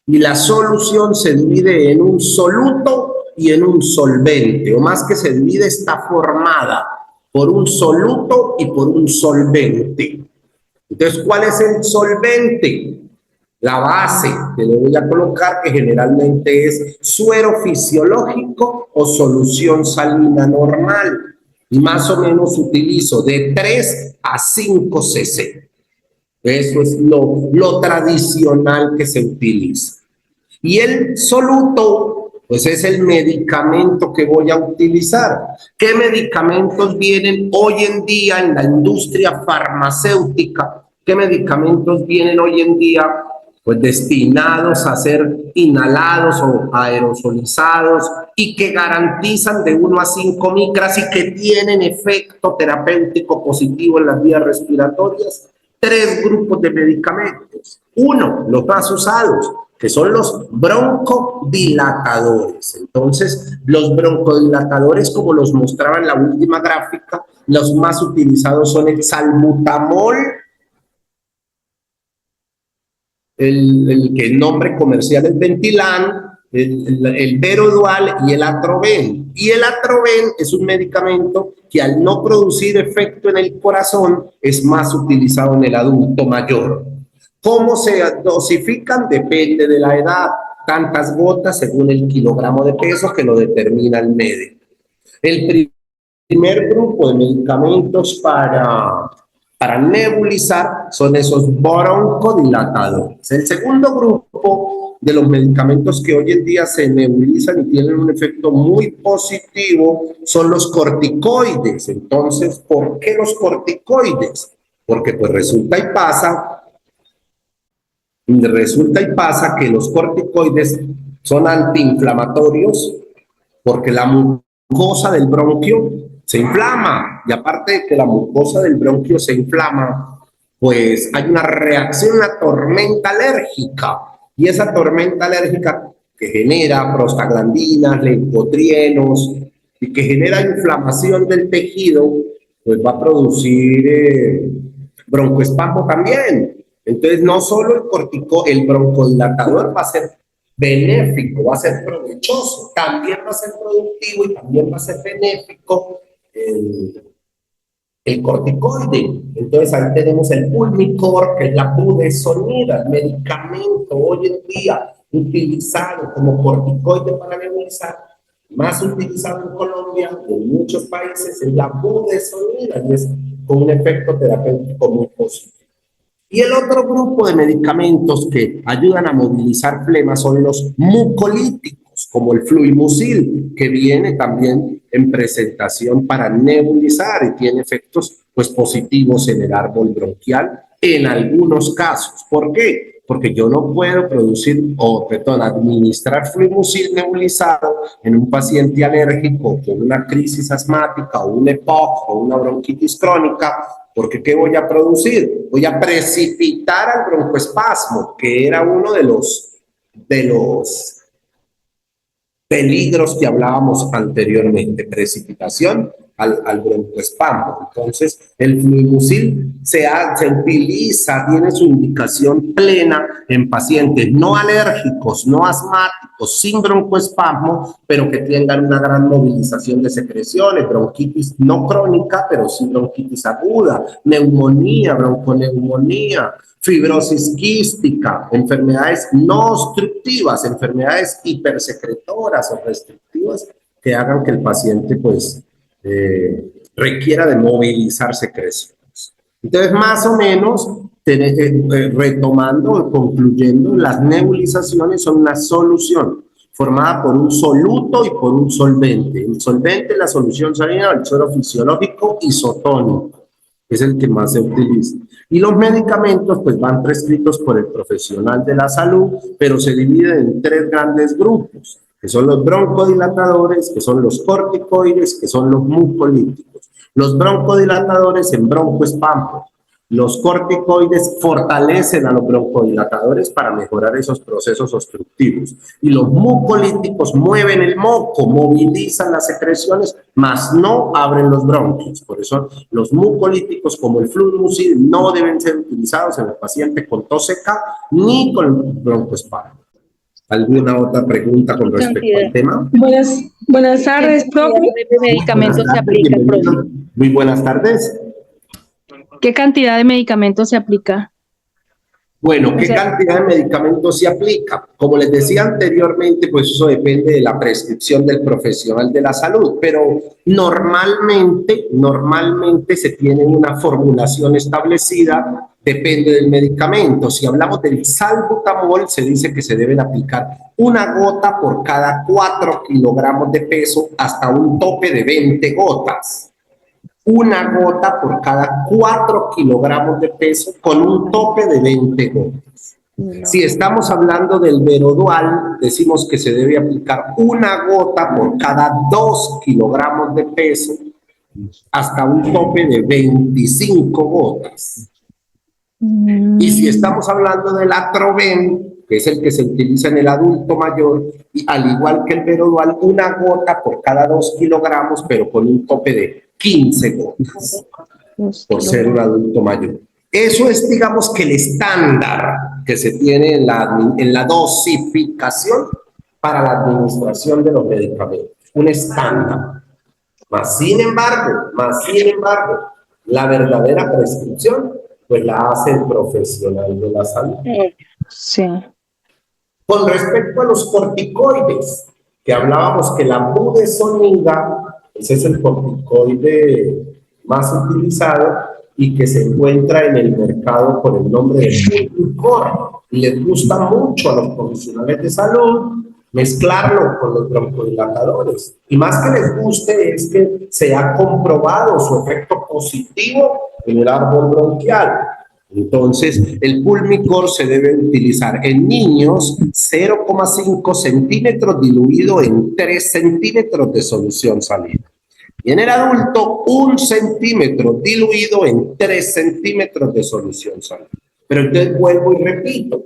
Y la solución se divide en un soluto y en un solvente, o más que se divide, está formada por un soluto y por un solvente. Entonces, ¿cuál es el solvente? La base que le voy a colocar, que generalmente es suero fisiológico o solución salina normal. Y más o menos utilizo de 3 a 5 cc. Eso es lo tradicional que se utiliza. Y el soluto, pues es el medicamento que voy a utilizar. ¿Qué medicamentos vienen hoy en día en la industria farmacéutica? ¿Qué medicamentos vienen hoy en día? Pues destinados a ser inhalados o aerosolizados y que garantizan de 1 a 5 micras y que tienen efecto terapéutico positivo en las vías respiratorias. 3 grupos de medicamentos. 1, los más usados, que son los broncodilatadores. Entonces, los broncodilatadores, como los mostraba en la última gráfica, los más utilizados son el salbutamol, el nombre comercial es Ventilan, el Verodual y el Atroven. Y el Atroven es un medicamento que al no producir efecto en el corazón es más utilizado en el adulto mayor. ¿Cómo se dosifican? Depende de la edad. Tantas gotas según el kilogramo de peso que lo determina el médico. El primer grupo de medicamentos para nebulizar son esos broncodilatadores. El segundo grupo de los medicamentos que hoy en día se nebulizan y tienen un efecto muy positivo son los corticoides. Entonces, ¿por qué los corticoides? Porque pues resulta y pasa que los corticoides son antiinflamatorios porque la mucosa del bronquio se inflama, y aparte de que la mucosa del bronquio se inflama, pues hay una reacción, una tormenta alérgica, y esa tormenta alérgica que genera prostaglandinas, leucotrienos, y que genera inflamación del tejido, pues va a producir broncoespasmo también. Entonces, no solo el broncodilatador va a ser benéfico, va a ser provechoso, también va a ser productivo y también va a ser benéfico el corticoide. Entonces, ahí tenemos el Pulmicort, que es la budesonida, el medicamento hoy en día utilizado como corticoide para nebulizar, más utilizado en Colombia y en muchos países, es la budesonida, y es con un efecto terapéutico muy positivo. Y el otro grupo de medicamentos que ayudan a movilizar flema son los mucolíticos, como el fluimucil, que viene también en presentación para nebulizar y tiene efectos pues positivos en el árbol bronquial en algunos casos. ¿Por qué? Porque yo no puedo administrar fluimucil nebulizado en un paciente alérgico con una crisis asmática o un EPOC o una bronquitis crónica, porque ¿qué voy a producir? Voy a precipitar al broncoespasmo, que era uno de los peligros que hablábamos anteriormente, precipitación al broncoespasmo. Entonces, el fluimucil se utiliza, tiene su indicación plena en pacientes no alérgicos, no asmáticos, sin broncoespasmo, pero que tengan una gran movilización de secreciones, bronquitis no crónica, pero sí bronquitis aguda, neumonía, bronconeumonía, fibrosis quística, enfermedades no obstructivas, enfermedades hipersecretoras o restrictivas que hagan que el paciente pues requiera de movilizar secreciones. Entonces, más o menos, retomando o concluyendo, las nebulizaciones son una solución formada por un soluto y por un solvente. El solvente es la solución salina del suero fisiológico isotónico, que es el que más se utiliza. Y los medicamentos pues van prescritos por el profesional de la salud, pero se dividen en tres grandes grupos, que son los broncodilatadores, que son los corticoides, que son los mucolíticos. Los broncodilatadores en broncoespasmo. Los corticoides fortalecen a los broncodilatadores para mejorar esos procesos obstructivos. Y los mucolíticos mueven el moco, movilizan las secreciones, mas no abren los bronquios. Por eso los mucolíticos, como el fluimucil, no deben ser utilizados en el paciente con tos seca ni con broncoespasmo. ¿Alguna otra pregunta con respecto al tema? Buenas tardes, profe. ¿Qué medicamento se aplica, profe? Muy buenas tardes. ¿Qué cantidad de medicamentos se aplica? Bueno, ¿qué cantidad de medicamentos se aplica? Como les decía anteriormente, pues eso depende de la prescripción del profesional de la salud, pero normalmente se tiene una formulación establecida, depende del medicamento. Si hablamos del salbutamol, se dice que se deben aplicar una gota por cada 4 kilogramos de peso hasta un tope de 20 gotas. Una gota por cada 4 kilogramos de peso con un tope de 20 gotas. Si estamos hablando del Verodual, decimos que se debe aplicar una gota por cada 2 kilogramos de peso hasta un tope de 25 gotas. Y si estamos hablando del Atroven, que es el que se utiliza en el adulto mayor, y al igual que el Verodual, una gota por cada 2 kilogramos, pero con un tope de 15 gotas por ser un adulto mayor. Eso es, digamos, que el estándar que se tiene en la dosificación para la administración de los medicamentos. Un estándar. Más sin embargo, la verdadera prescripción, pues la hace el profesional de la salud. Sí. Con respecto a los corticoides, que hablábamos que la budesonida, ese es el corticoide más utilizado y que se encuentra en el mercado por el nombre de Pulmicor. Y les gusta mucho a los profesionales de salud mezclarlo con los broncodilatadores. Y más que les guste es que se ha comprobado su efecto positivo en el árbol bronquial. Entonces, el Pulmicor se debe utilizar en niños 0,5 centímetros diluido en 3 centímetros de solución salina. Y en el adulto, 1 centímetro diluido en 3 centímetros de solución salina. Pero entonces vuelvo y repito,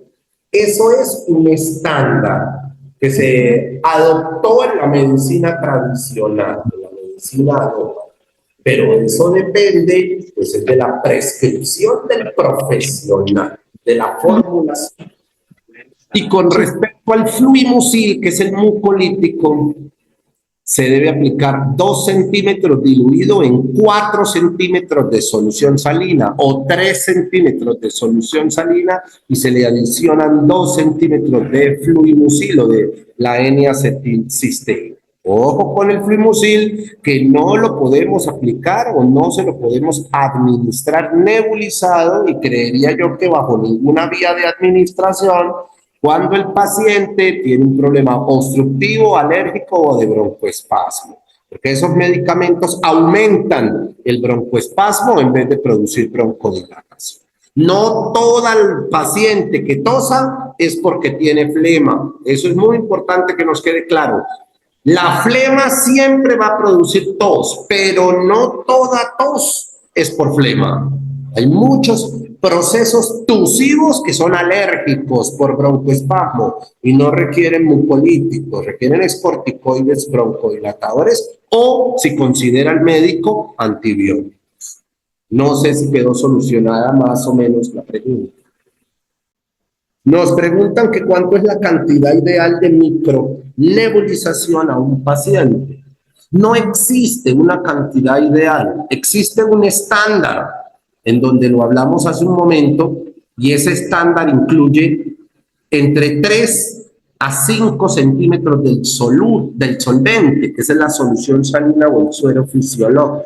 eso es un estándar que se adoptó en la medicina tradicional, en la medicina adoptada. Pero eso depende pues, de la prescripción del profesional, de la formulación. Y con respecto al fluimucil, que es el mucolítico, se debe aplicar 2 centímetros diluido en 4 centímetros de solución salina o 3 centímetros de solución salina y se le adicionan 2 centímetros de fluimucil o de la N-acetilcisteína. Ojo con el fluimucil, que no lo podemos aplicar o no se lo podemos administrar nebulizado y creería yo que bajo ninguna vía de administración cuando el paciente tiene un problema obstructivo, alérgico o de broncoespasmo. Porque esos medicamentos aumentan el broncoespasmo en vez de producir broncodilatación. No todo el paciente que tosa es porque tiene flema. Eso es muy importante que nos quede claro. La flema siempre va a producir tos, pero no toda tos es por flema. Hay muchos procesos tusivos que son alérgicos por broncoespasmo y no requieren mucolíticos, requieren corticoides broncodilatadores o, si considera el médico, antibióticos. No sé si quedó solucionada más o menos la pregunta. Nos preguntan que cuánto es la cantidad ideal de micronebulización a un paciente. No existe una cantidad ideal, existe un estándar en donde lo hablamos hace un momento, y ese estándar incluye entre 3 a 5 centímetros del solvente, que es la solución salina o el suero fisiológico.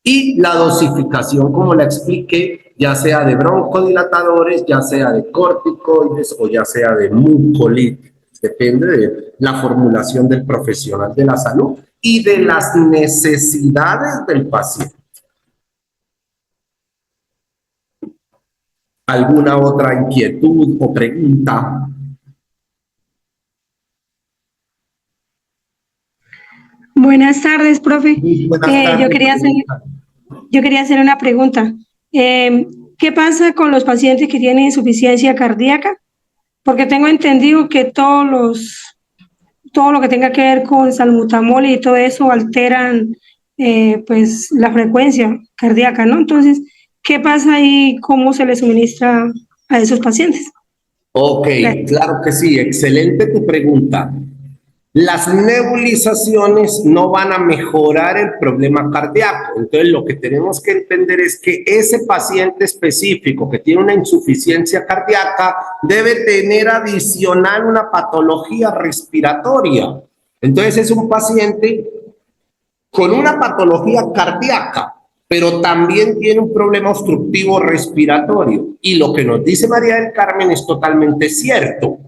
Y la dosificación, como la expliqué, ya sea de broncodilatadores, ya sea de corticoides o ya sea de mucolíticos. Depende de la formulación del profesional de la salud y de las necesidades del paciente. ¿Alguna otra inquietud o pregunta? Buenas tardes, profe. Buenas tardes. Yo quería hacer una pregunta. ¿Qué pasa con los pacientes que tienen insuficiencia cardíaca? Porque tengo entendido que todo lo que tenga que ver con salbutamol y todo eso alteran pues la frecuencia cardíaca, ¿no? Entonces, ¿qué pasa ahí? ¿Cómo se les suministra a esos pacientes? Ok, claro que sí, excelente tu pregunta. Las nebulizaciones no van a mejorar el problema cardíaco. Entonces, lo que tenemos que entender es que ese paciente específico que tiene una insuficiencia cardíaca debe tener adicional una patología respiratoria. Entonces, es un paciente con una patología cardíaca, pero también tiene un problema obstructivo respiratorio. Y lo que nos dice María del Carmen es totalmente cierto.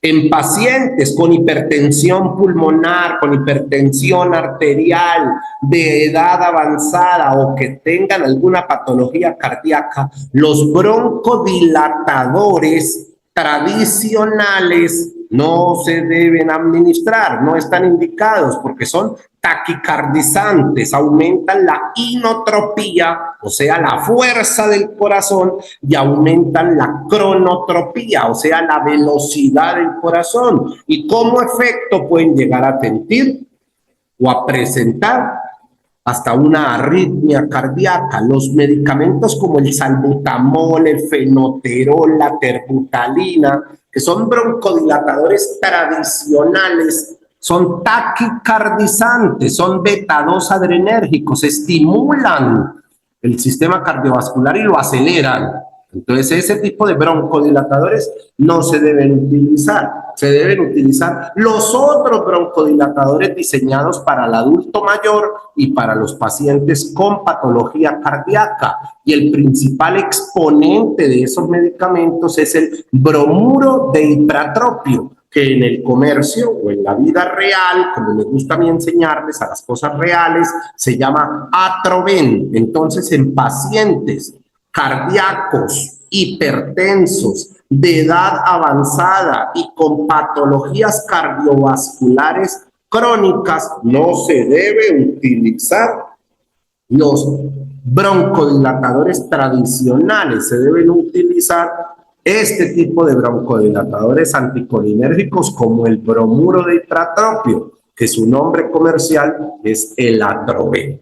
En pacientes con hipertensión pulmonar, con hipertensión arterial, de edad avanzada o que tengan alguna patología cardíaca, los broncodilatadores tradicionales no se deben administrar, no están indicados porque son taquicardizantes, aumentan la inotropía, o sea, la fuerza del corazón, y aumentan la cronotropía, o sea, la velocidad del corazón. Y como efecto pueden llegar a sentir o a presentar hasta una arritmia cardíaca. Los medicamentos como el salbutamol, el fenoterol, la terbutalina, que son broncodilatadores tradicionales, son taquicardizantes, son beta-2 adrenérgicos, estimulan el sistema cardiovascular y lo aceleran. Entonces, ese tipo de broncodilatadores no se deben utilizar. Se deben utilizar los otros broncodilatadores diseñados para el adulto mayor y para los pacientes con patología cardíaca. Y el principal exponente de esos medicamentos es el bromuro de ipratropio, que en el comercio o en la vida real, como me gusta a mí enseñarles a las cosas reales, se llama Atroven. Entonces, en pacientes cardíacos, hipertensos, de edad avanzada y con patologías cardiovasculares crónicas, no se debe utilizar los broncodilatadores tradicionales, se deben utilizar este tipo de broncodilatadores anticolinérgicos como el bromuro de ipratropio, que su nombre comercial es el Atroven.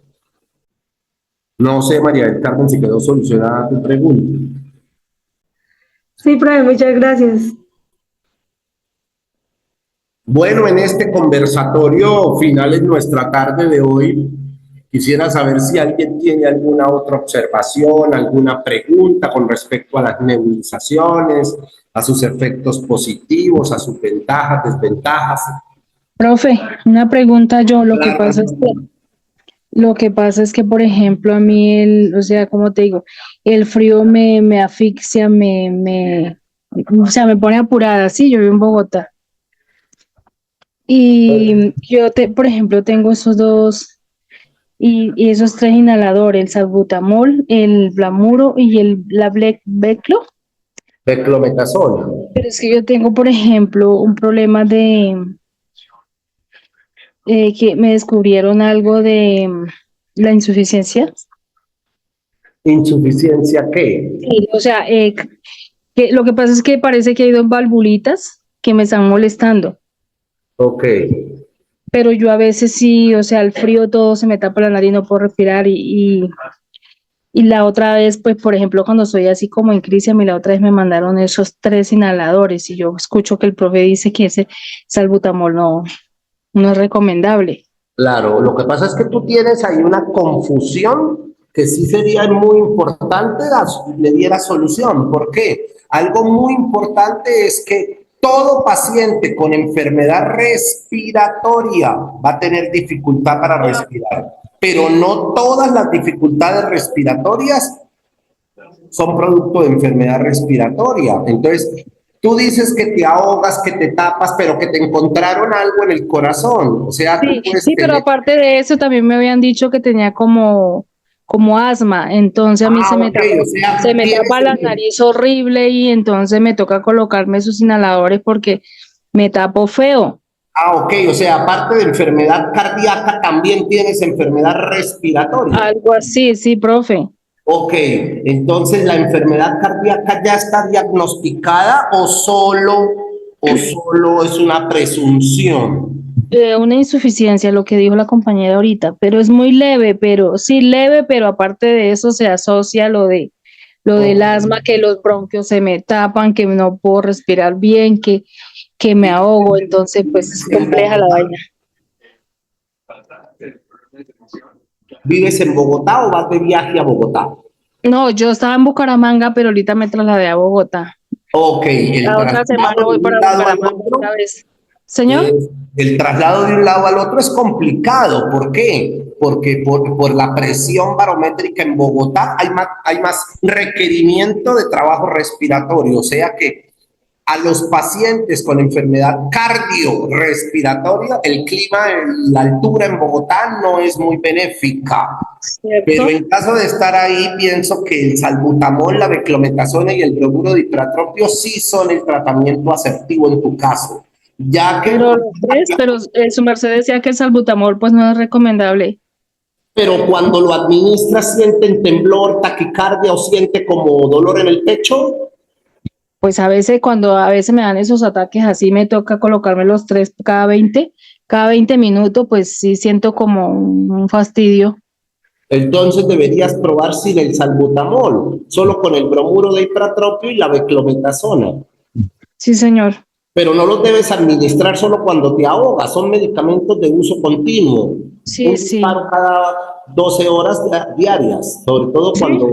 No sé, María del Carmen, si quedó solucionada tu pregunta. Sí, profe, muchas gracias. Bueno, en este conversatorio final en nuestra tarde de hoy, quisiera saber si alguien tiene alguna otra observación, alguna pregunta con respecto a las nebulizaciones, a sus efectos positivos, a sus ventajas, desventajas. Profe, una pregunta yo, lo que pasa es que, por ejemplo, a mí o sea, como te digo, el frío me asfixia, o sea, me pone apurada, sí, yo vivo en Bogotá. Y yo, por ejemplo, tengo esos dos, y esos 3 inhaladores, el salbutamol, el blamuro y la beclo. Beclometasona. Pero es que yo tengo, por ejemplo, un problema que me descubrieron algo de la insuficiencia. ¿Insuficiencia qué? Sí, o sea, que lo que pasa es que parece que hay 2 valvulitas que me están molestando. Ok. Pero yo a veces sí, o sea, el frío todo se me tapa la nariz, no puedo respirar y la otra vez, pues, por ejemplo, cuando estoy así como en crisis, a mí la otra vez me mandaron esos 3 inhaladores y yo escucho que el profe dice que ese salbutamol no es recomendable. Claro, lo que pasa es que tú tienes ahí una confusión que sí sería muy importante le diera solución. ¿Por qué? Algo muy importante es que todo paciente con enfermedad respiratoria va a tener dificultad para respirar, pero no todas las dificultades respiratorias son producto de enfermedad respiratoria. Entonces, tú dices que te ahogas, que te tapas, pero que te encontraron algo en el corazón. O sea, tú Sí, puedes sí, pero tener... aparte de eso también me habían dicho que tenía como asma, entonces a mí Ah, ok, o se sea, me tienes... tapa la nariz horrible y entonces me toca colocarme esos inhaladores porque me tapo feo. Ah, ok, o sea, aparte de enfermedad cardíaca, también tienes enfermedad respiratoria. Algo así, sí, profe. Ok, entonces la enfermedad cardíaca ya está diagnosticada o solo es una presunción. Una insuficiencia, lo que dijo la compañera ahorita, pero es muy leve, pero sí leve, pero aparte de eso se asocia lo del Ok. asma, que los bronquios se me tapan, que no puedo respirar bien, que me ahogo, entonces pues es En compleja la Bogotá, vaina. ¿vives en Bogotá o vas de viaje a Bogotá? No, yo estaba en Bucaramanga, pero ahorita me trasladé a Bogotá. Ok, el La otra semana traslado voy de un para lado al Bucaramanga otra otro, vez. Señor, el traslado de un lado al otro es complicado. ¿Por qué? Porque por la presión barométrica en Bogotá hay más requerimiento de trabajo respiratorio, o sea que a los pacientes con enfermedad cardiorrespiratoria, el clima, la altura en Bogotá no es muy benéfica. Pero ¿cierto? en caso de estar ahí, pienso que el salbutamol, la beclometasona y el bromuro de hipratropio sí son el tratamiento asertivo en tu caso. Ya que, Pero los tres, pero su merced decía que el salbutamol pues no es recomendable. pero cuando lo administras, sienten temblor, taquicardia o siente como dolor en el pecho. Pues a veces me dan esos ataques así, me toca colocarme los tres cada 20 minutos, pues sí siento como un fastidio. Entonces deberías probar sin el salbutamol, solo con el bromuro de ipratropio y la beclometasona. Sí, señor. Pero no los debes administrar solo cuando te ahogas, son medicamentos de uso continuo, Sí, un sí. disparo cada 12 horas diarias, sobre todo Sí. cuando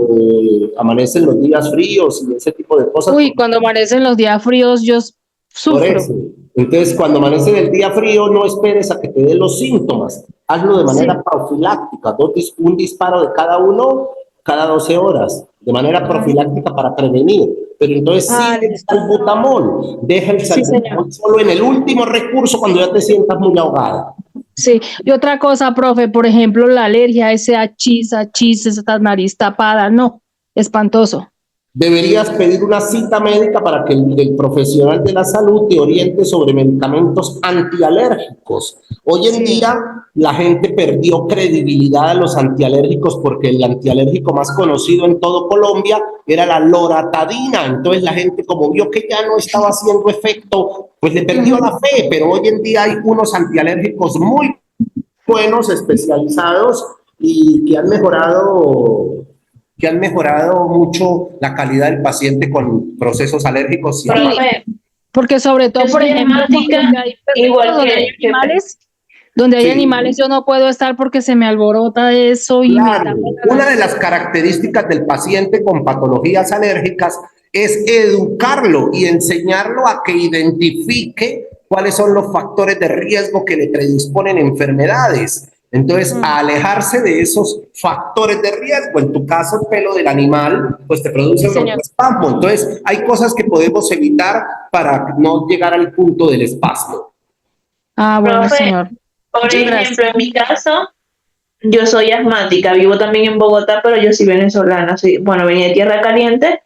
amanecen los días fríos y ese tipo de cosas. Uy, cuando amanecen los días fríos yo Por sufro. eso, entonces cuando amanece el día frío, no esperes a que te den los síntomas, hazlo de Sí. manera profiláctica, un disparo de cada uno cada 12 horas, de manera Ah, profiláctica para prevenir. Pero entonces sí, el listo. salbutamol, deja el Sí, señor. salbutamol solo en el último recurso cuando ya te sientas muy ahogada. Sí. Y otra cosa, profe, por ejemplo, la alergia, ese achis, esa nariz tapada, no, espantoso. Deberías pedir una cita médica para que el profesional de la salud te oriente sobre medicamentos antialérgicos. Hoy en Sí. día la gente perdió credibilidad a los antialérgicos porque el antialérgico más conocido en todo Colombia era la loratadina. Entonces la gente como vio que ya no estaba haciendo efecto, pues le perdió la fe, pero hoy en día hay unos antialérgicos muy buenos, especializados y que han mejorado mucho la calidad del paciente con procesos alérgicos. Y Sí, porque sobre todo, Yo por soy ejemplo, asmática, donde hay perritos, igual donde hay sí, animales, yo no puedo estar porque se me alborota eso y me claro, tapa la una de nariz. las características del paciente con patologías alérgicas es educarlo y enseñarlo a que identifique cuáles son los factores de riesgo que le predisponen a enfermedades. Entonces, a alejarse de esos factores de riesgo, en tu caso, el pelo del animal, pues te produce Sí, señor. broncoespasmo. Entonces, hay cosas que podemos evitar para no llegar al punto del espasmo. Ah, bueno, profe, señor. por Muchas gracias. ejemplo, en mi caso, yo soy asmática, vivo también en Bogotá, pero yo soy venezolana, bueno, venía de tierra caliente,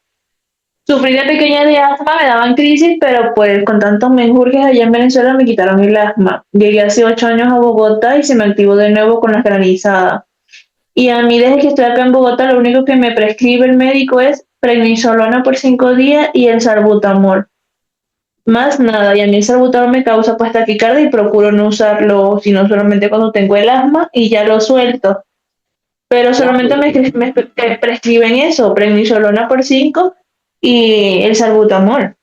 sufrí de pequeña de asma, me daban crisis, pero pues con tantos menjurjes allá en Venezuela me quitaron el asma. Llegué hace 8 años a Bogotá y se me activó de nuevo con las granizadas. Y a mí desde que estoy acá en Bogotá, lo único que me prescribe el médico es prednisolona por 5 días y el salbutamol. Más nada, y a mí el salbutamol me causa pues taquicardia y procuro no usarlo, sino solamente cuando tengo el asma y ya lo suelto. Pero solamente me prescriben eso, prednisolona por 5 y el salbutamol.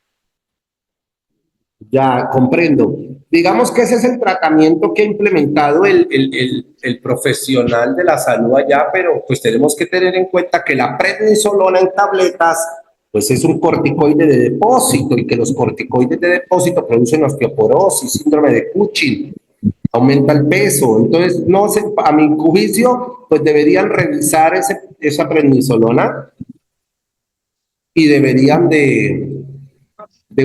Ya comprendo. Digamos que ese es el tratamiento que ha implementado el profesional de la salud allá, pero pues tenemos que tener en cuenta que la prednisolona en tabletas pues es un corticoide de depósito y que los corticoides de depósito producen osteoporosis, síndrome de Cushing, aumenta el peso. Entonces, no sé, a mi juicio, pues deberían revisar esa prednisolona y deberían de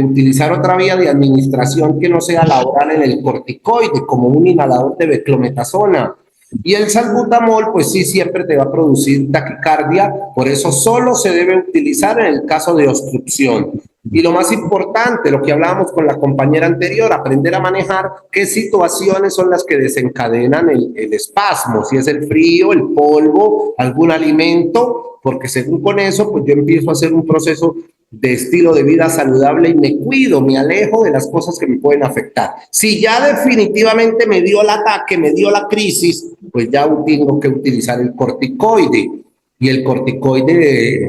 utilizar otra vía de administración que no sea la oral en el corticoide, como un inhalador de beclometasona. Y el salbutamol, pues sí, siempre te va a producir taquicardia, por eso solo se debe utilizar en el caso de obstrucción. Y lo más importante, lo que hablábamos con la compañera anterior, aprender a manejar qué situaciones son las que desencadenan el espasmo, si es el frío, el polvo, algún alimento, porque según con eso, pues yo empiezo a hacer un proceso de estilo de vida saludable y me cuido, me alejo de las cosas que me pueden afectar. Si ya definitivamente me dio el ataque, me dio la crisis, pues ya tengo que utilizar el corticoide. Y el corticoide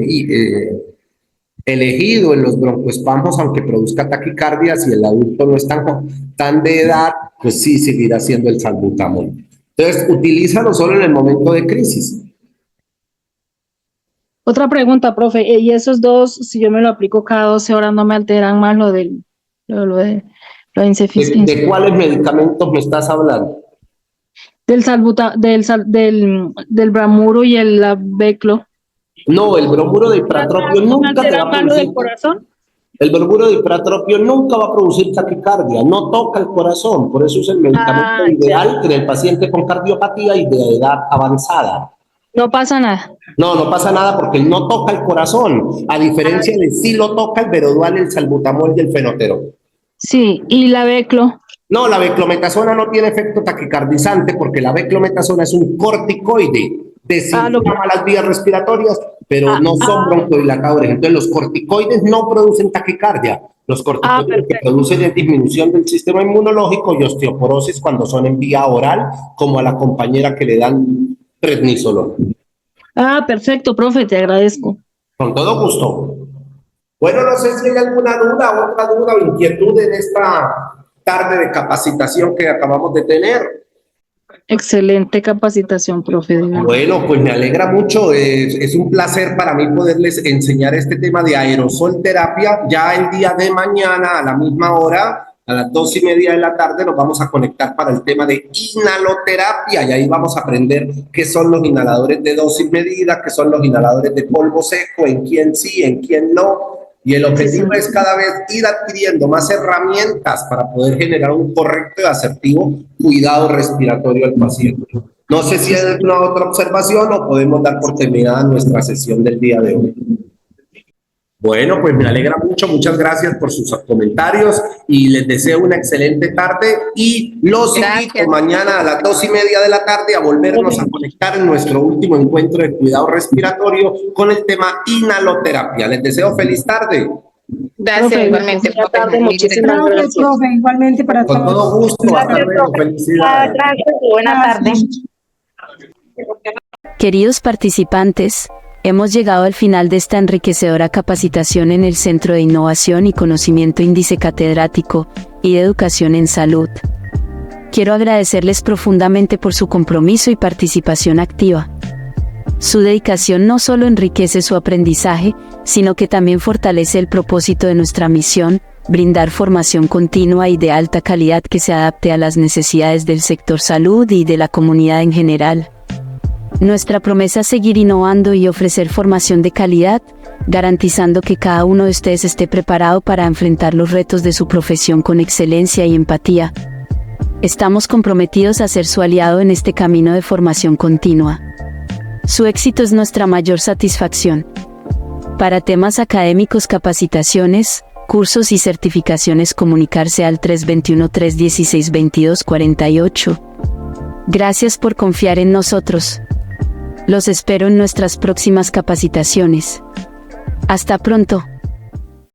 elegido en los broncoespasmos, aunque produzca taquicardia, si el adulto no es tan de edad, pues sí seguirá siendo el salbutamol. Entonces, utilízalo solo en el momento de crisis. Otra pregunta, profe, ¿y esos dos, si yo me lo aplico cada 12 horas, no me alteran más lo de insuficiencia? ¿De cuáles medicamentos me estás hablando? Del Bramuro y el Beclo. No, el bromuro de ipratropio nunca te va a producir. ¿Del corazón? El bromuro de ipratropio nunca va a producir taquicardia, no toca el corazón, por eso es el medicamento ideal en el paciente con cardiopatía y de edad avanzada. No pasa nada. No pasa nada porque no toca el corazón, a diferencia de sí lo toca el Verodual, el salbutamol y el fenoterol. Sí, ¿y la Beclo? No, la beclometasona no tiene efecto taquicardizante porque la beclometasona es un corticoide, desinflama las vías respiratorias, pero no son broncodilatadores. Entonces, los corticoides no producen taquicardia. Los corticoides lo que producen es disminución del sistema inmunológico y osteoporosis cuando son en vía oral, como a la compañera que le dan prednisolona. Perfecto, profe, te agradezco. Con todo gusto. Bueno, no sé si hay alguna duda, otra duda o inquietud en esta tarde de capacitación que acabamos de tener. Excelente capacitación, profe. Bueno, pues me alegra mucho. Es un placer para mí poderles enseñar este tema de aerosol terapia. Ya el día de mañana, a la misma hora, a las 2:30 de la tarde, nos vamos a conectar para el tema de inhaloterapia. Y ahí vamos a aprender qué son los inhaladores de dosis medida, qué son los inhaladores de polvo seco, en quién sí, en quién no. Y el objetivo es cada vez ir adquiriendo más herramientas para poder generar un correcto y asertivo cuidado respiratorio al paciente. No sé si hay alguna otra observación o podemos dar por terminada nuestra sesión del día de hoy. Bueno, pues me alegra mucho, muchas gracias por sus comentarios y les deseo una excelente tarde y los invito mañana a las 2:30 de la tarde a volvernos a conectar en nuestro último encuentro de cuidado respiratorio con el tema inhaloterapia. Les deseo feliz tarde. Gracias, profe, igualmente. Tarde, muchísimas gracias. Profe, igualmente para todos. Con todo gusto, hasta luego, felicidades. Gracias y buena tarde. Queridos participantes, hemos llegado al final de esta enriquecedora capacitación en el Centro de Innovación y Conocimiento Índice Catedrático y de Educación en Salud. Quiero agradecerles profundamente por su compromiso y participación activa. Su dedicación no solo enriquece su aprendizaje, sino que también fortalece el propósito de nuestra misión, brindar formación continua y de alta calidad que se adapte a las necesidades del sector salud y de la comunidad en general. Nuestra promesa es seguir innovando y ofrecer formación de calidad, garantizando que cada uno de ustedes esté preparado para enfrentar los retos de su profesión con excelencia y empatía. Estamos comprometidos a ser su aliado en este camino de formación continua. Su éxito es nuestra mayor satisfacción. Para temas académicos, capacitaciones, cursos y certificaciones, comunicarse al 321-316-2248. Gracias por confiar en nosotros. Los espero en nuestras próximas capacitaciones. Hasta pronto.